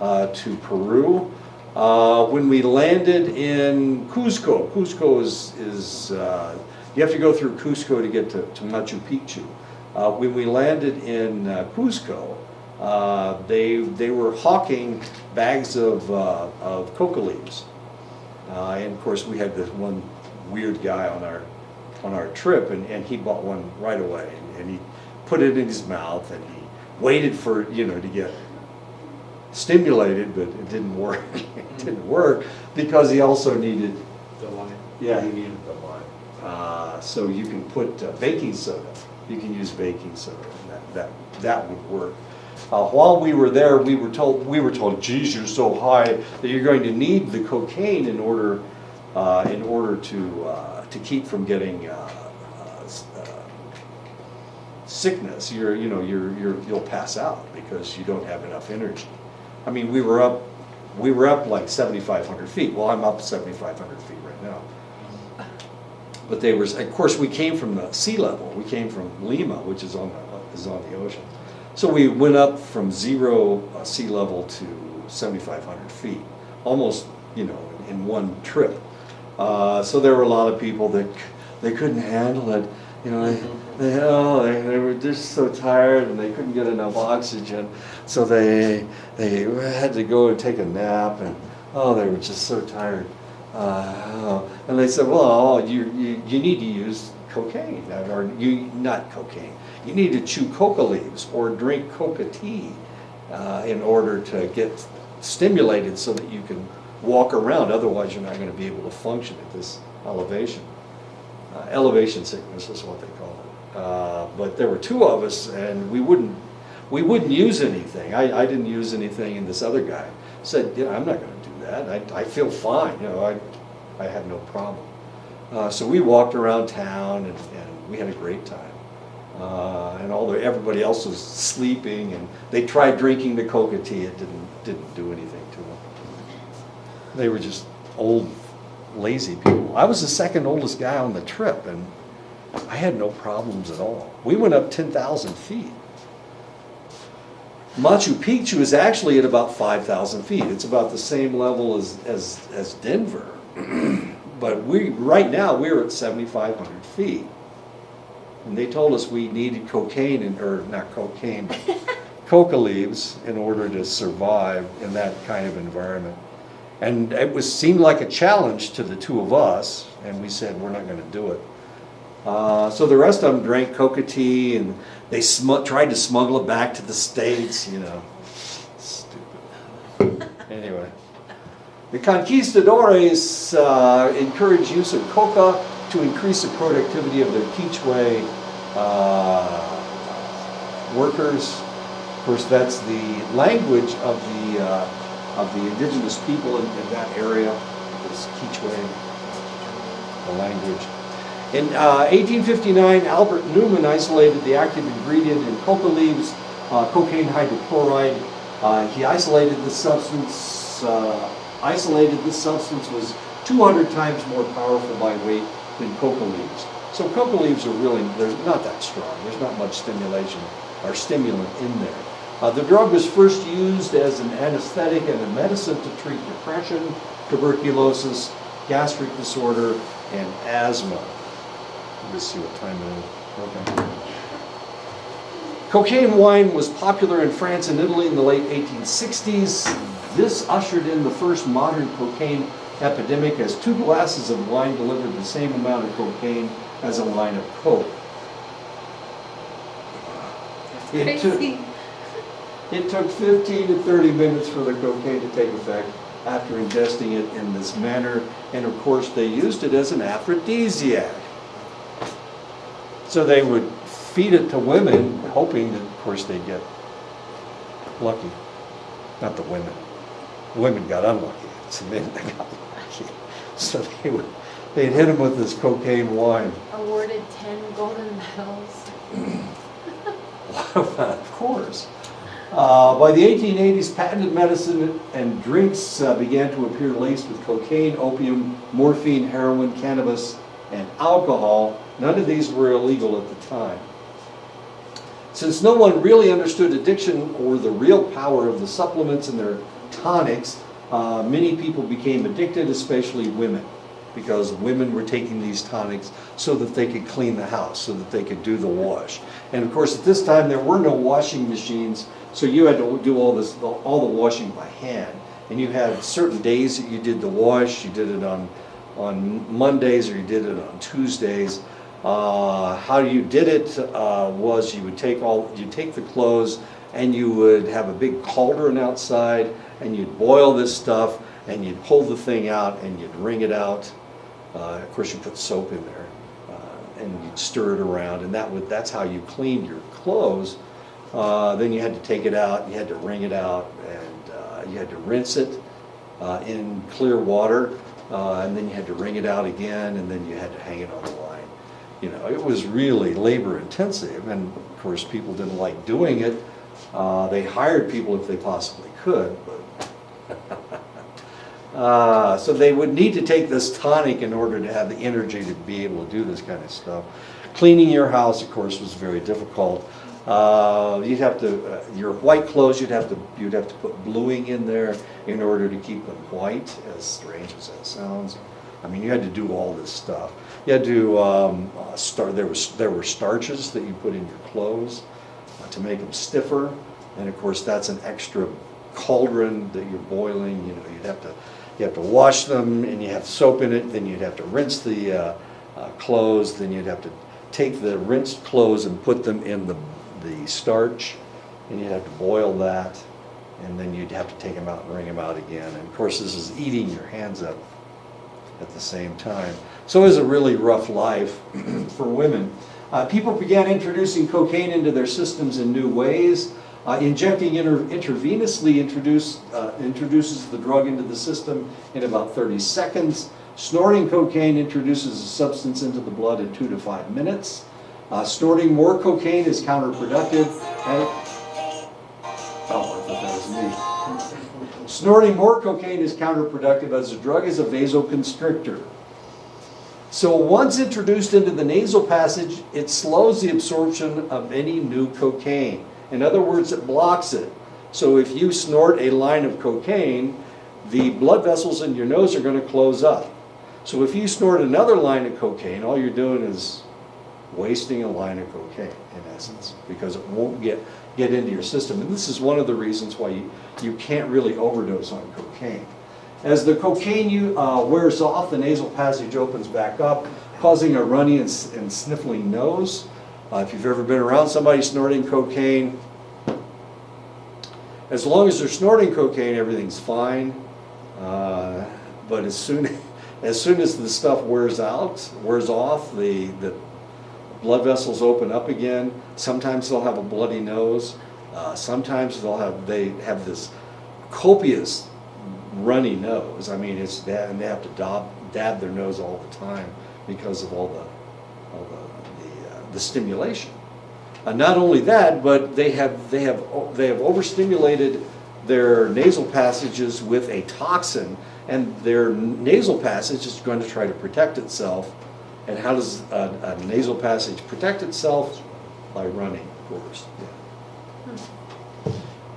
to Peru. When we landed in Cusco, Cusco is you have to go through Cusco to get to Machu Picchu. When we landed in Cusco, they were hawking bags of coca leaves, and of course we had this one weird guy on our trip, and he bought one right away, and he put it in his mouth, and he waited for to get stimulated, but it didn't work. It didn't work because he also needed The line. Yeah, he needed the lime. So you can put baking soda. You can use baking soda, and that would work. While we were there, we were told, geez, you're so high that you're going to need the cocaine in order to keep from getting sickness. You'll pass out because you don't have enough energy. I mean, we were up like 7,500 feet. Well, I'm up 7,500 feet right now. But of course, we came from the sea level. We came from Lima, which is on the ocean. So we went up from 0 sea level to 7,500 feet, almost, in one trip. So there were a lot of people that they couldn't handle it. They were just so tired and they couldn't get enough oxygen. So they had to go and take a nap, and they were just so tired. And they said, well, you need to use cocaine, or not cocaine. You need to chew coca leaves or drink coca tea in order to get stimulated so that you can walk around. Otherwise, you're not going to be able to function at this elevation. Elevation sickness is what they call it. But there were 2 of us, and we wouldn't use anything. I didn't use anything, and this other guy said, I'm not going to do that. I feel fine. I have no problem. So we walked around town, and we had a great time. And everybody else was sleeping, and they tried drinking the coca tea. It didn't do anything to them. They were just old, lazy people. I was the second oldest guy on the trip, and I had no problems at all. We went up 10,000 feet. Machu Picchu is actually at about 5,000 feet. It's about the same level as Denver. But right now we're at 7,500 feet. And they told us we needed coca leaves in order to survive in that kind of environment. And it seemed like a challenge to the 2 of us, and we said we're not going to do it. So the rest of them drank coca tea, and they tried to smuggle it back to the States, Stupid. Anyway. The conquistadores encouraged use of coca to increase the productivity of their Quichua workers. Of course, that's the language of the indigenous people in that area. This Quichua, the language. In 1859, Albert Newman isolated the active ingredient in coca leaves, cocaine hydrochloride. He isolated this substance. This substance was 200 times more powerful by weight than coca leaves. So coca leaves they're not that strong. There's not much stimulation or stimulant in there. The drug was first used as an anesthetic and a medicine to treat depression, tuberculosis, gastric disorder, and asthma. Let's see what time it is. Okay. Cocaine wine was popular in France and Italy in the late 1860s. This ushered in the first modern cocaine epidemic, as 2 glasses of wine delivered the same amount of cocaine as a line of coke. It took, Crazy. it took 15 to 30 minutes for the cocaine to take effect after ingesting it in this manner. And of course, they used it as an aphrodisiac. So they would feed it to women, hoping that, of course, they'd get lucky. Not the women. The women got unlucky. It's the men that got lucky. So they'd hit them with this cocaine wine. Awarded 10 golden medals. Of course. By the 1880s, patented medicine and drinks began to appear laced with cocaine, opium, morphine, heroin, cannabis, and alcohol. None of these were illegal at the time. Since no one really understood addiction or the real power of the supplements and their tonics, many people became addicted, especially women, because women were taking these tonics so that they could clean the house, so that they could do the wash. And of course, at this time, there were no washing machines, so you had to do all the washing by hand. And you had certain days that you did the wash. You did it on Mondays, or you did it on Tuesdays. How you did it was you would take the clothes, and you would have a big cauldron outside, and you'd boil this stuff, and you'd pull the thing out, and you'd wring it out. Of course, you put soap in there, and you'd stir it around, and that's how you cleaned your clothes. Then you had to take it out, you had to wring it out, and you had to rinse it in clear water, and then you had to wring it out again, and then you had to hang it on the line. You know, it was really labor intensive, and of course people didn't like doing it. They hired people if they possibly could, but so they would need to take this tonic in order to have the energy to be able to do this kind of stuff. Cleaning your house, of course, was very difficult. You'd have to your white clothes. You'd have to put bluing in there in order to keep them white. As strange as that sounds, I mean, you had to do all this stuff. You had to there were starches that you put in your clothes to make them stiffer, and of course that's an extra cauldron that you're boiling. You know, you have to wash them, and you have soap in it. Then you'd have to rinse the clothes. Then you'd have to take the rinsed clothes and put them in the starch, and you'd have to boil that, and then you'd have to take them out and wring them out again. And of course, this is eating your hands up at the same time. So it was a really rough life for women. People began introducing cocaine into their systems in new ways. Injecting intravenously introduces the drug into the system in about 30 seconds. Snorting cocaine introduces a substance into the blood in 2 to 5 minutes. Snorting more cocaine is counterproductive. I thought that was me. Snorting more cocaine is counterproductive as the drug is a vasoconstrictor. So once introduced into the nasal passage, it slows the absorption of any new cocaine. In other words, it blocks it. So if you snort a line of cocaine, the blood vessels in your nose are going to close up. So if you snort another line of cocaine, all you're doing is wasting a line of cocaine, in essence, because it won't get into your system. And this is one of the reasons why you can't really overdose on cocaine. As the cocaine wears off, the nasal passage opens back up, causing a runny and sniffling nose. If you've ever been around somebody snorting cocaine, as long as they're snorting cocaine, everything's fine. But as soon as the stuff wears off, the blood vessels open up again. Sometimes they'll have a bloody nose. Sometimes they have this copious runny nose. I mean, it's that, and they have to dab their nose all the time because of all the stimulation. Not only that, but they have overstimulated their nasal passages with a toxin, and their nasal passage is going to try to protect itself. And how does a nasal passage protect itself? By running, of course. Yeah.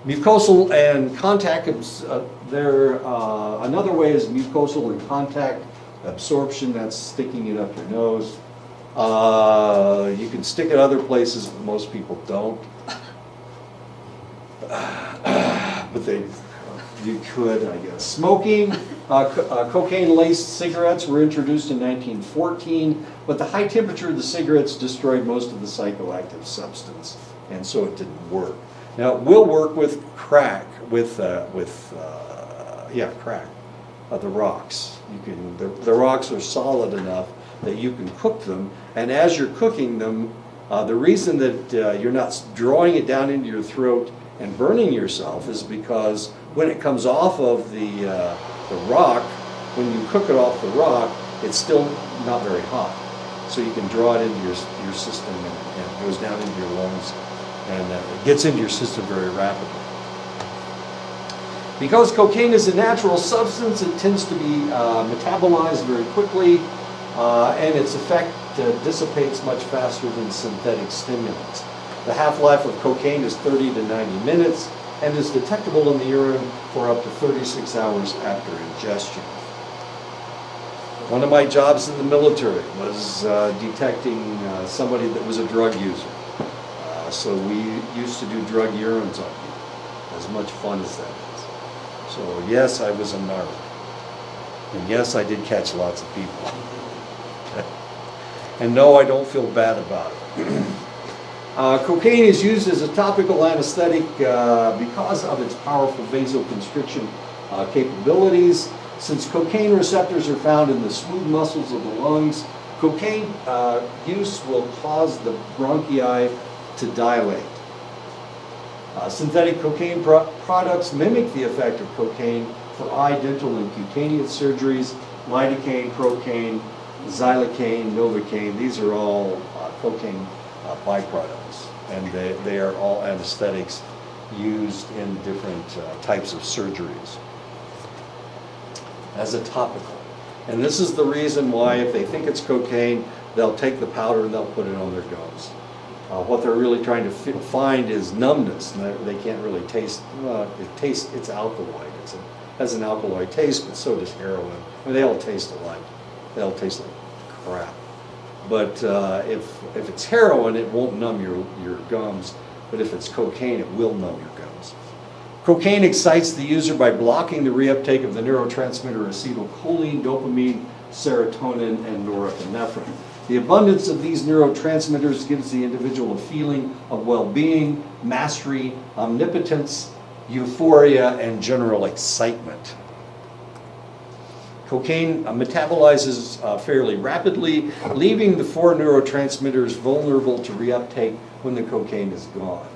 Mucosal and contact, another way is mucosal and contact absorption. That's sticking it up your nose. You can stick it other places, but most people don't. But you could, I guess. Smoking, cocaine-laced cigarettes were introduced in 1914, but the high temperature of the cigarettes destroyed most of the psychoactive substance and so it didn't work. Now, it will work with crack, crack, the rocks. The rocks are solid enough that you can cook them, and as you're cooking them, the reason that you're not drawing it down into your throat and burning yourself is because when it comes off of the rock, when you cook it off the rock, it's still not very hot. So you can draw it into your system, and it goes down into your lungs, and it gets into your system very rapidly. Because cocaine is a natural substance, it tends to be metabolized very quickly, and its effect dissipates much faster than synthetic stimulants. The half-life of cocaine is 30 to 90 minutes and is detectable in the urine for up to 36 hours after ingestion. One of my jobs in the military was detecting somebody that was a drug user. So we used to do drug urines on people, as much fun as that is. So yes, I was a narc. And yes, I did catch lots of people. And no, I don't feel bad about it. Cocaine is used as a topical anesthetic because of its powerful vasoconstriction capabilities. Since cocaine receptors are found in the smooth muscles of the lungs, cocaine use will cause the bronchi to dilate. Synthetic cocaine products mimic the effect of cocaine for eye, dental, and cutaneous surgeries. Lidocaine, procaine, xylocaine, novocaine, these are all cocaine byproducts, and they are all anesthetics used in different types of surgeries as a topical. And this is the reason why, if they think it's cocaine, they'll take the powder and they'll put it on their gums. What they're really trying to find is numbness, and they can't really taste. It's alkaloid. It has an alkaloid taste, but so does heroin. I mean, they all taste alike. They all taste like crap. But if it's heroin, it won't numb your gums. But if it's cocaine, it will numb your gums. Cocaine excites the user by blocking the reuptake of the neurotransmitter acetylcholine, dopamine, serotonin, and norepinephrine. The abundance of these neurotransmitters gives the individual a feeling of well-being, mastery, omnipotence, euphoria, and general excitement. Cocaine metabolizes fairly rapidly, leaving the four neurotransmitters vulnerable to reuptake when the cocaine is gone.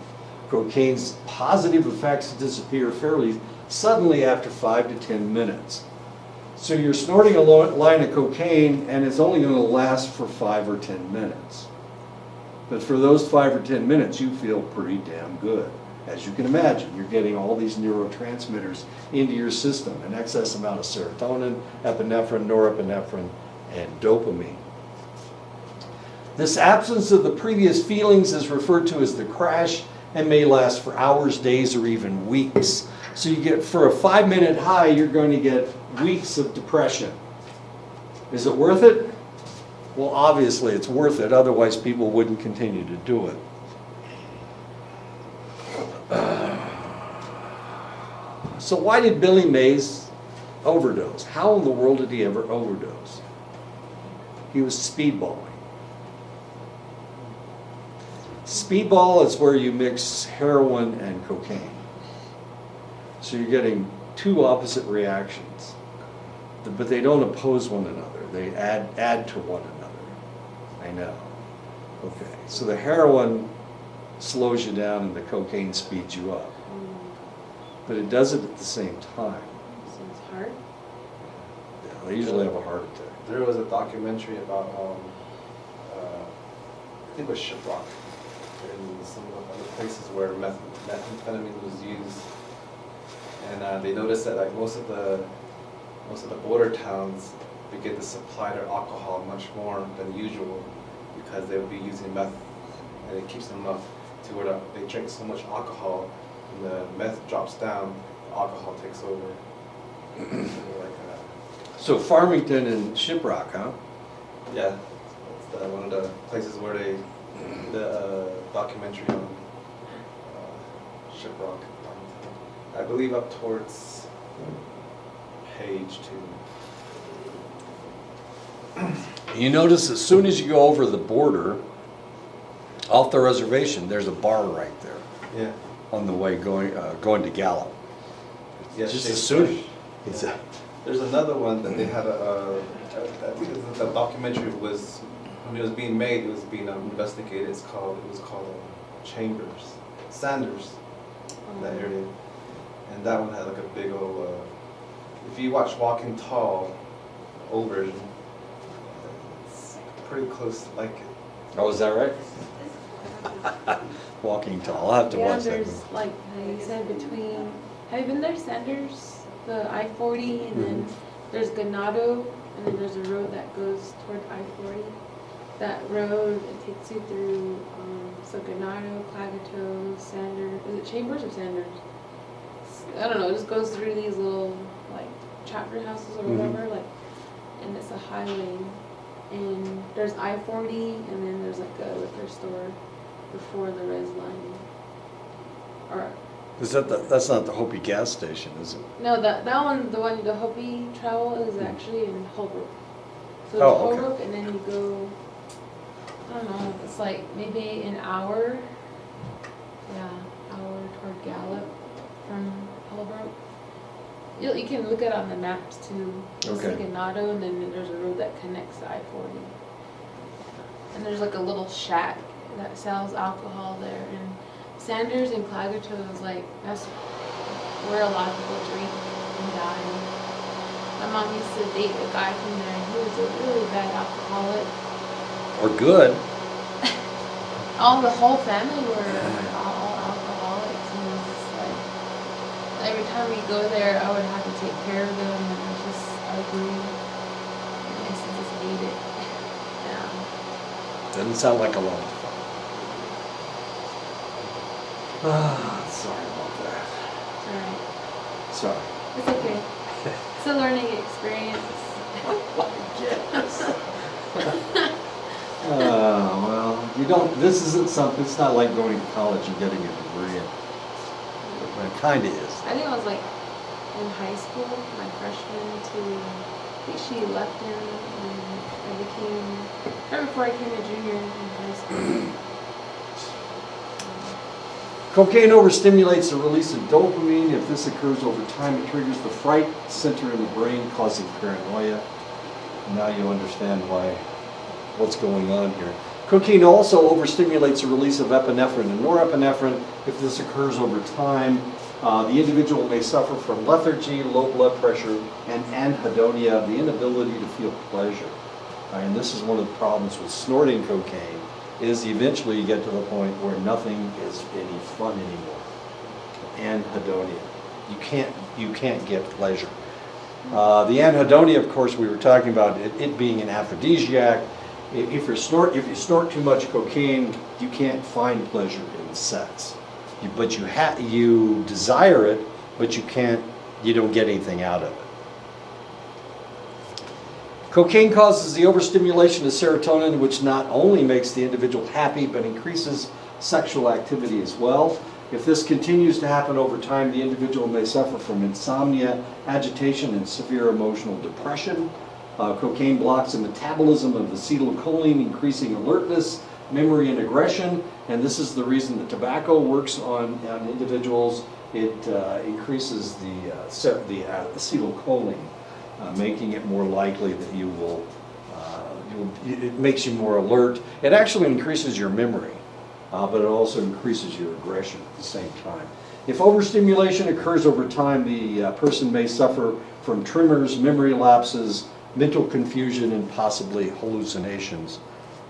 Cocaine's positive effects disappear fairly suddenly after 5 to 10 minutes. So you're snorting a line of cocaine and it's only going to last for 5 or 10 minutes. But for those 5 or 10 minutes, you feel pretty damn good. As you can imagine, you're getting all these neurotransmitters into your system, an excess amount of serotonin, epinephrine, norepinephrine, and dopamine. This absence of the previous feelings is referred to as the crash and may last for hours, days, or even weeks. So you get, for a 5-minute high, you're going to get weeks of depression. Is it worth it? Well, obviously it's worth it, otherwise people wouldn't continue to do it. So why did Billy Mays overdose? How in the world did he ever overdose? He was speedballing. Speedball is where you mix heroin and cocaine. So you're getting two opposite reactions, but they don't oppose one another. They add to one another. I know. Okay, so the heroin slows you down and the cocaine speeds you up. But it does it at the same time. So it's hard? Yeah, they usually have a heart attack. There was a documentary about, I think it was Shiprock, in some of the places where methamphetamine was used. And they noticed that like most of the border towns begin to supply their alcohol much more than usual because they would be using meth, and it keeps them up to where they drink so much alcohol, and the meth drops down, the alcohol takes over. So Farmington and Shiprock, huh? Yeah, that's one of the places where they did the documentary on Shiprock. I believe up towards page 2. You notice as soon as you go over the border, Off the reservation, there's a bar right there Yeah. on the way going to Gallup. Yeah, Just Shea as soon. Fresh. It's a, There's another one that they had I think the documentary was, when it was being made, it was being investigated. It was called Sanders, that area. And that one had like a big old, if you watch Walking Tall, old version, it's pretty close to like it. oh, is that right? Walking Tall. I'll have to Yeah, watch that there's movie. like, you said between, have you been there, Sanders? The I-40, and then there's Ganado, and then there's a road that goes toward I-40. That road, it takes you through, so Ganado, Clagato, Sanders, is it Chambers or Sanders? I don't know, it just goes through these little, like, chapter houses or whatever, like, and it's a highway. And there's I-40, and then there's like a liquor store before the res line. Or, Is that that's not the Hopi gas station, is it? no, that one, the Hopi travel is actually in Holbrook. So Oh, it's okay. Holbrook, and then you go, I don't know, it's like maybe an hour, hour toward Gallup from Holbrook. You can look at it on the maps too. It's Okay. like a Ganado, and then there's a road that connects to I-40. And there's like a little shack that sells alcohol there. And Sanders and Clagato is like, that's where a lot of people drink and die. My mom used to date a guy from there, and he was a really bad alcoholic. Or good? The whole family were all alcoholics, and it was just like, every time we go there, I would have to take care of them, and it was just ugly. And I used to just hate it. Yeah. Doesn't sound like a lot of fun. Ah, sorry about that. Alright. Sorry. It's okay. It's a learning experience. Well, you don't, this isn't something, it's not like going to college and getting a degree. It kind of is. I think I was like in high school, my freshman to, I think she left him, and I became, right before I became a junior in high school. Cocaine overstimulates the release of dopamine. If this occurs over time, it triggers the fright center in the brain, causing paranoia. Now you understand what's going on here. Cocaine also overstimulates the release of epinephrine and norepinephrine. If this occurs over time, the individual may suffer from lethargy, low blood pressure, and anhedonia, the inability to feel pleasure. And this is one of the problems with snorting cocaine, is eventually you get to the point where nothing is any fun anymore. Anhedonia. You can't get pleasure. The anhedonia, of course, we were talking about it being an aphrodisiac. If you snort too much cocaine, you can't find pleasure in sex. You desire it, but you don't get anything out of it. Cocaine causes the overstimulation of serotonin, which not only makes the individual happy, but increases sexual activity as well. If this continues to happen over time, the individual may suffer from insomnia, agitation, and severe emotional depression. Cocaine blocks the metabolism of acetylcholine, increasing alertness, memory, and aggression. And this is the reason that tobacco works on individuals. It increases the acetylcholine, making it more likely that you will, it makes you more alert. It actually increases your memory, but it also increases your aggression at the same time. If overstimulation occurs over time, the person may suffer from tremors, memory lapses, mental confusion, and possibly hallucinations,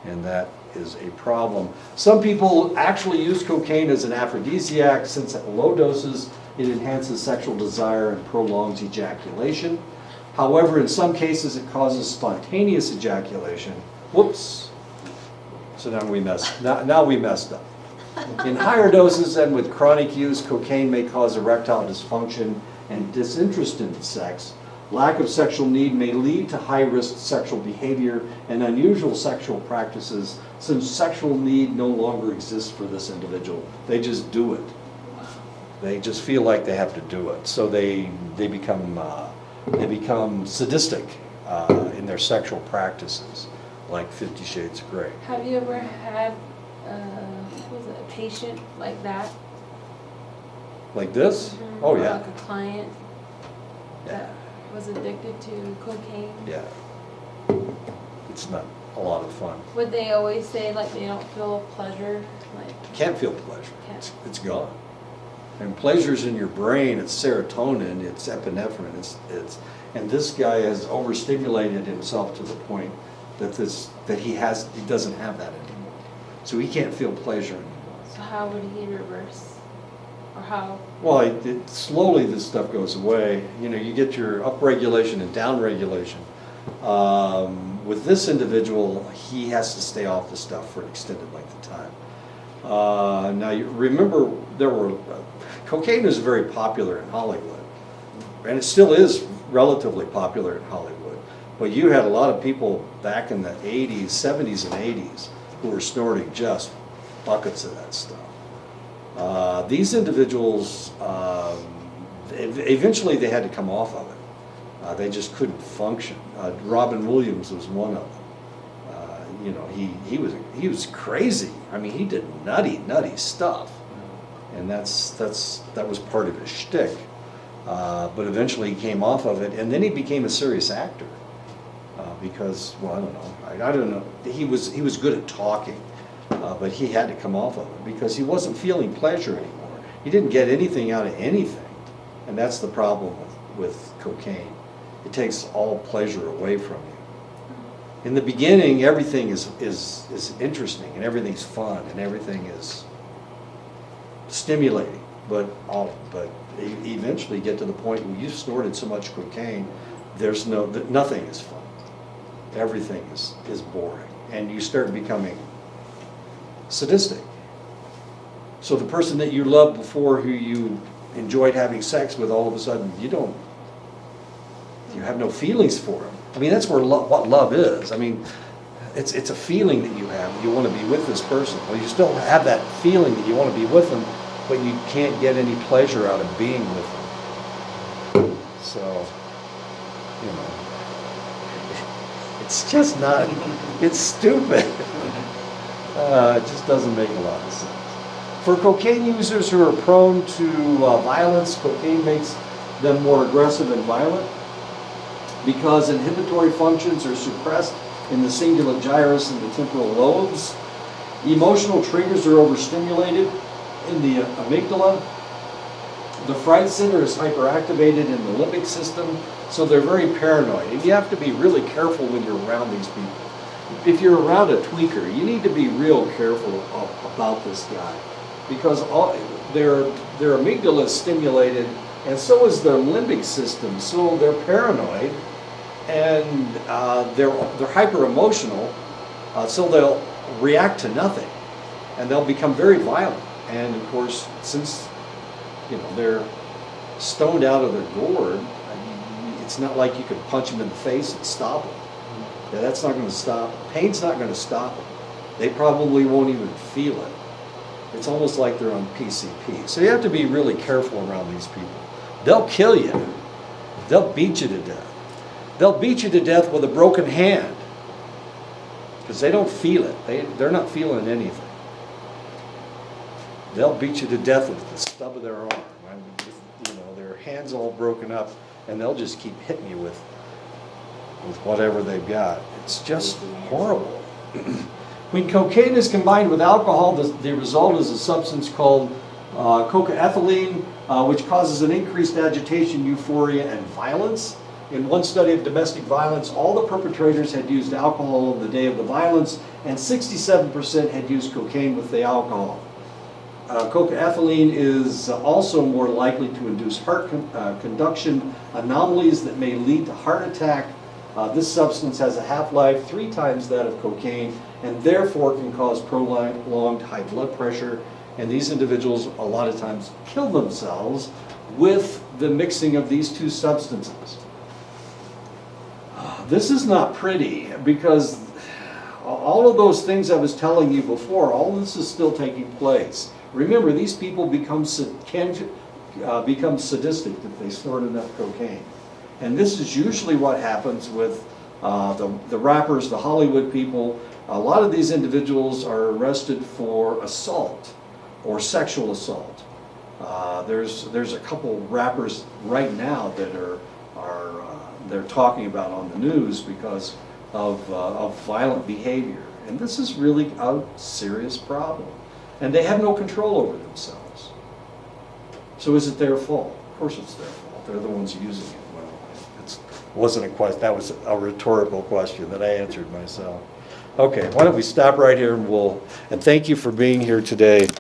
and that is a problem. Some people actually use cocaine as an aphrodisiac, since at low doses it enhances sexual desire and prolongs ejaculation. However, in some cases it causes spontaneous ejaculation. Whoops. So now we messed up. In higher doses and with chronic use, cocaine may cause erectile dysfunction and disinterest in sex. Lack of sexual need may lead to high-risk sexual behavior and unusual sexual practices, since sexual need no longer exists for this individual. They just do it. They just feel like they have to do it. So they become sadistic in their sexual practices, like 50 Shades of Grey. Have you ever had what was it, a patient like that. Like this? Mhm. Oh, Or yeah. like a client that was addicted to cocaine. Yeah. It's not a lot of fun. Would they always say like they don't feel pleasure? Like, Can't feel pleasure. Can't. It's gone. And pleasure's in your brain. It's serotonin. It's epinephrine. And this guy has overstimulated himself to the point that he doesn't have that anymore. So he can't feel pleasure anymore. so how would he reverse? Or how? Well, slowly this stuff goes away. You know, you get your upregulation and downregulation. With this individual, he has to stay off the stuff for an extended length of time. Now, you remember cocaine was very popular in Hollywood, and it still is relatively popular in Hollywood. But you had a lot of people back in the 80s, 70s and 80s who were snorting just buckets of that stuff. These individuals, eventually they had to come off of it. They just couldn't function. Robin Williams was one of them. You know, he was crazy. I mean, he did nutty stuff, and that was part of his shtick. But eventually he came off of it, and then he became a serious actor because, well, I don't know. He was good at talking, but he had to come off of it because he wasn't feeling pleasure anymore. He didn't get anything out of anything, and that's the problem with cocaine. It takes all pleasure away from you. In the beginning, everything is interesting, and everything's fun, and everything is stimulating. But eventually, you get to the point where you've snorted so much cocaine, nothing is fun. Everything is boring, and you start becoming sadistic. So the person that you loved before, who you enjoyed having sex with, all of a sudden you have no feelings for them. I mean, that's what love is. I mean, it's a feeling that you have. You want to be with this person. Well, you still have that feeling that you want to be with them, but you can't get any pleasure out of being with them. So, you know, it's just not, it's stupid. It just doesn't make a lot of sense. For cocaine users who are prone to violence, cocaine makes them more aggressive and violent because inhibitory functions are suppressed in the cingulate gyrus and the temporal lobes. Emotional triggers are overstimulated in the amygdala. The fright center is hyperactivated in the limbic system, so they're very paranoid. And you have to be really careful when you're around these people. If you're around a tweaker, you need to be real careful about this guy, because their amygdala is stimulated, and so is their limbic system. So they're paranoid, and they're hyper emotional. So they'll react to nothing, and they'll become very violent. And of course, since they're stoned out of their gourd, it's not like you could punch them in the face and stop them. Yeah, that's not going to stop. Pain's not going to stop them. They probably won't even feel it. It's almost like they're on PCP. So you have to be really careful around these people. They'll kill you. They'll beat you to death. They'll beat you to death with a broken hand because they don't feel it. They're not feeling anything. They'll beat you to death with the stub of their arm. Their hands all broken up, and they'll just keep hitting you with whatever they've got. It's just horrible. When cocaine is combined with alcohol, the result is a substance called cocaethylene, which causes an increased agitation, euphoria, and violence. In one study of domestic violence, all the perpetrators had used alcohol on the day of the violence, and 67% had used cocaine with the alcohol. Cocaethylene is also more likely to induce heart conduction anomalies that may lead to heart attack. This substance has a half-life 3 times that of cocaine, and therefore can cause prolonged high blood pressure. And these individuals a lot of times kill themselves with the mixing of these two substances. This is not pretty, because all of those things I was telling you before, all this is still taking place. Remember, these people can become sadistic if they snort enough cocaine. And this is usually what happens with The rappers, the Hollywood people, a lot of these individuals are arrested for assault or sexual assault. There's a couple rappers right now that they're talking about on the news because of violent behavior. And this is really a serious problem. And they have no control over themselves. So is it their fault? Of course it's their fault. They're the ones using it. Well, it wasn't a question. That was a rhetorical question that I answered myself. Okay, why don't we stop right here and thank you for being here today.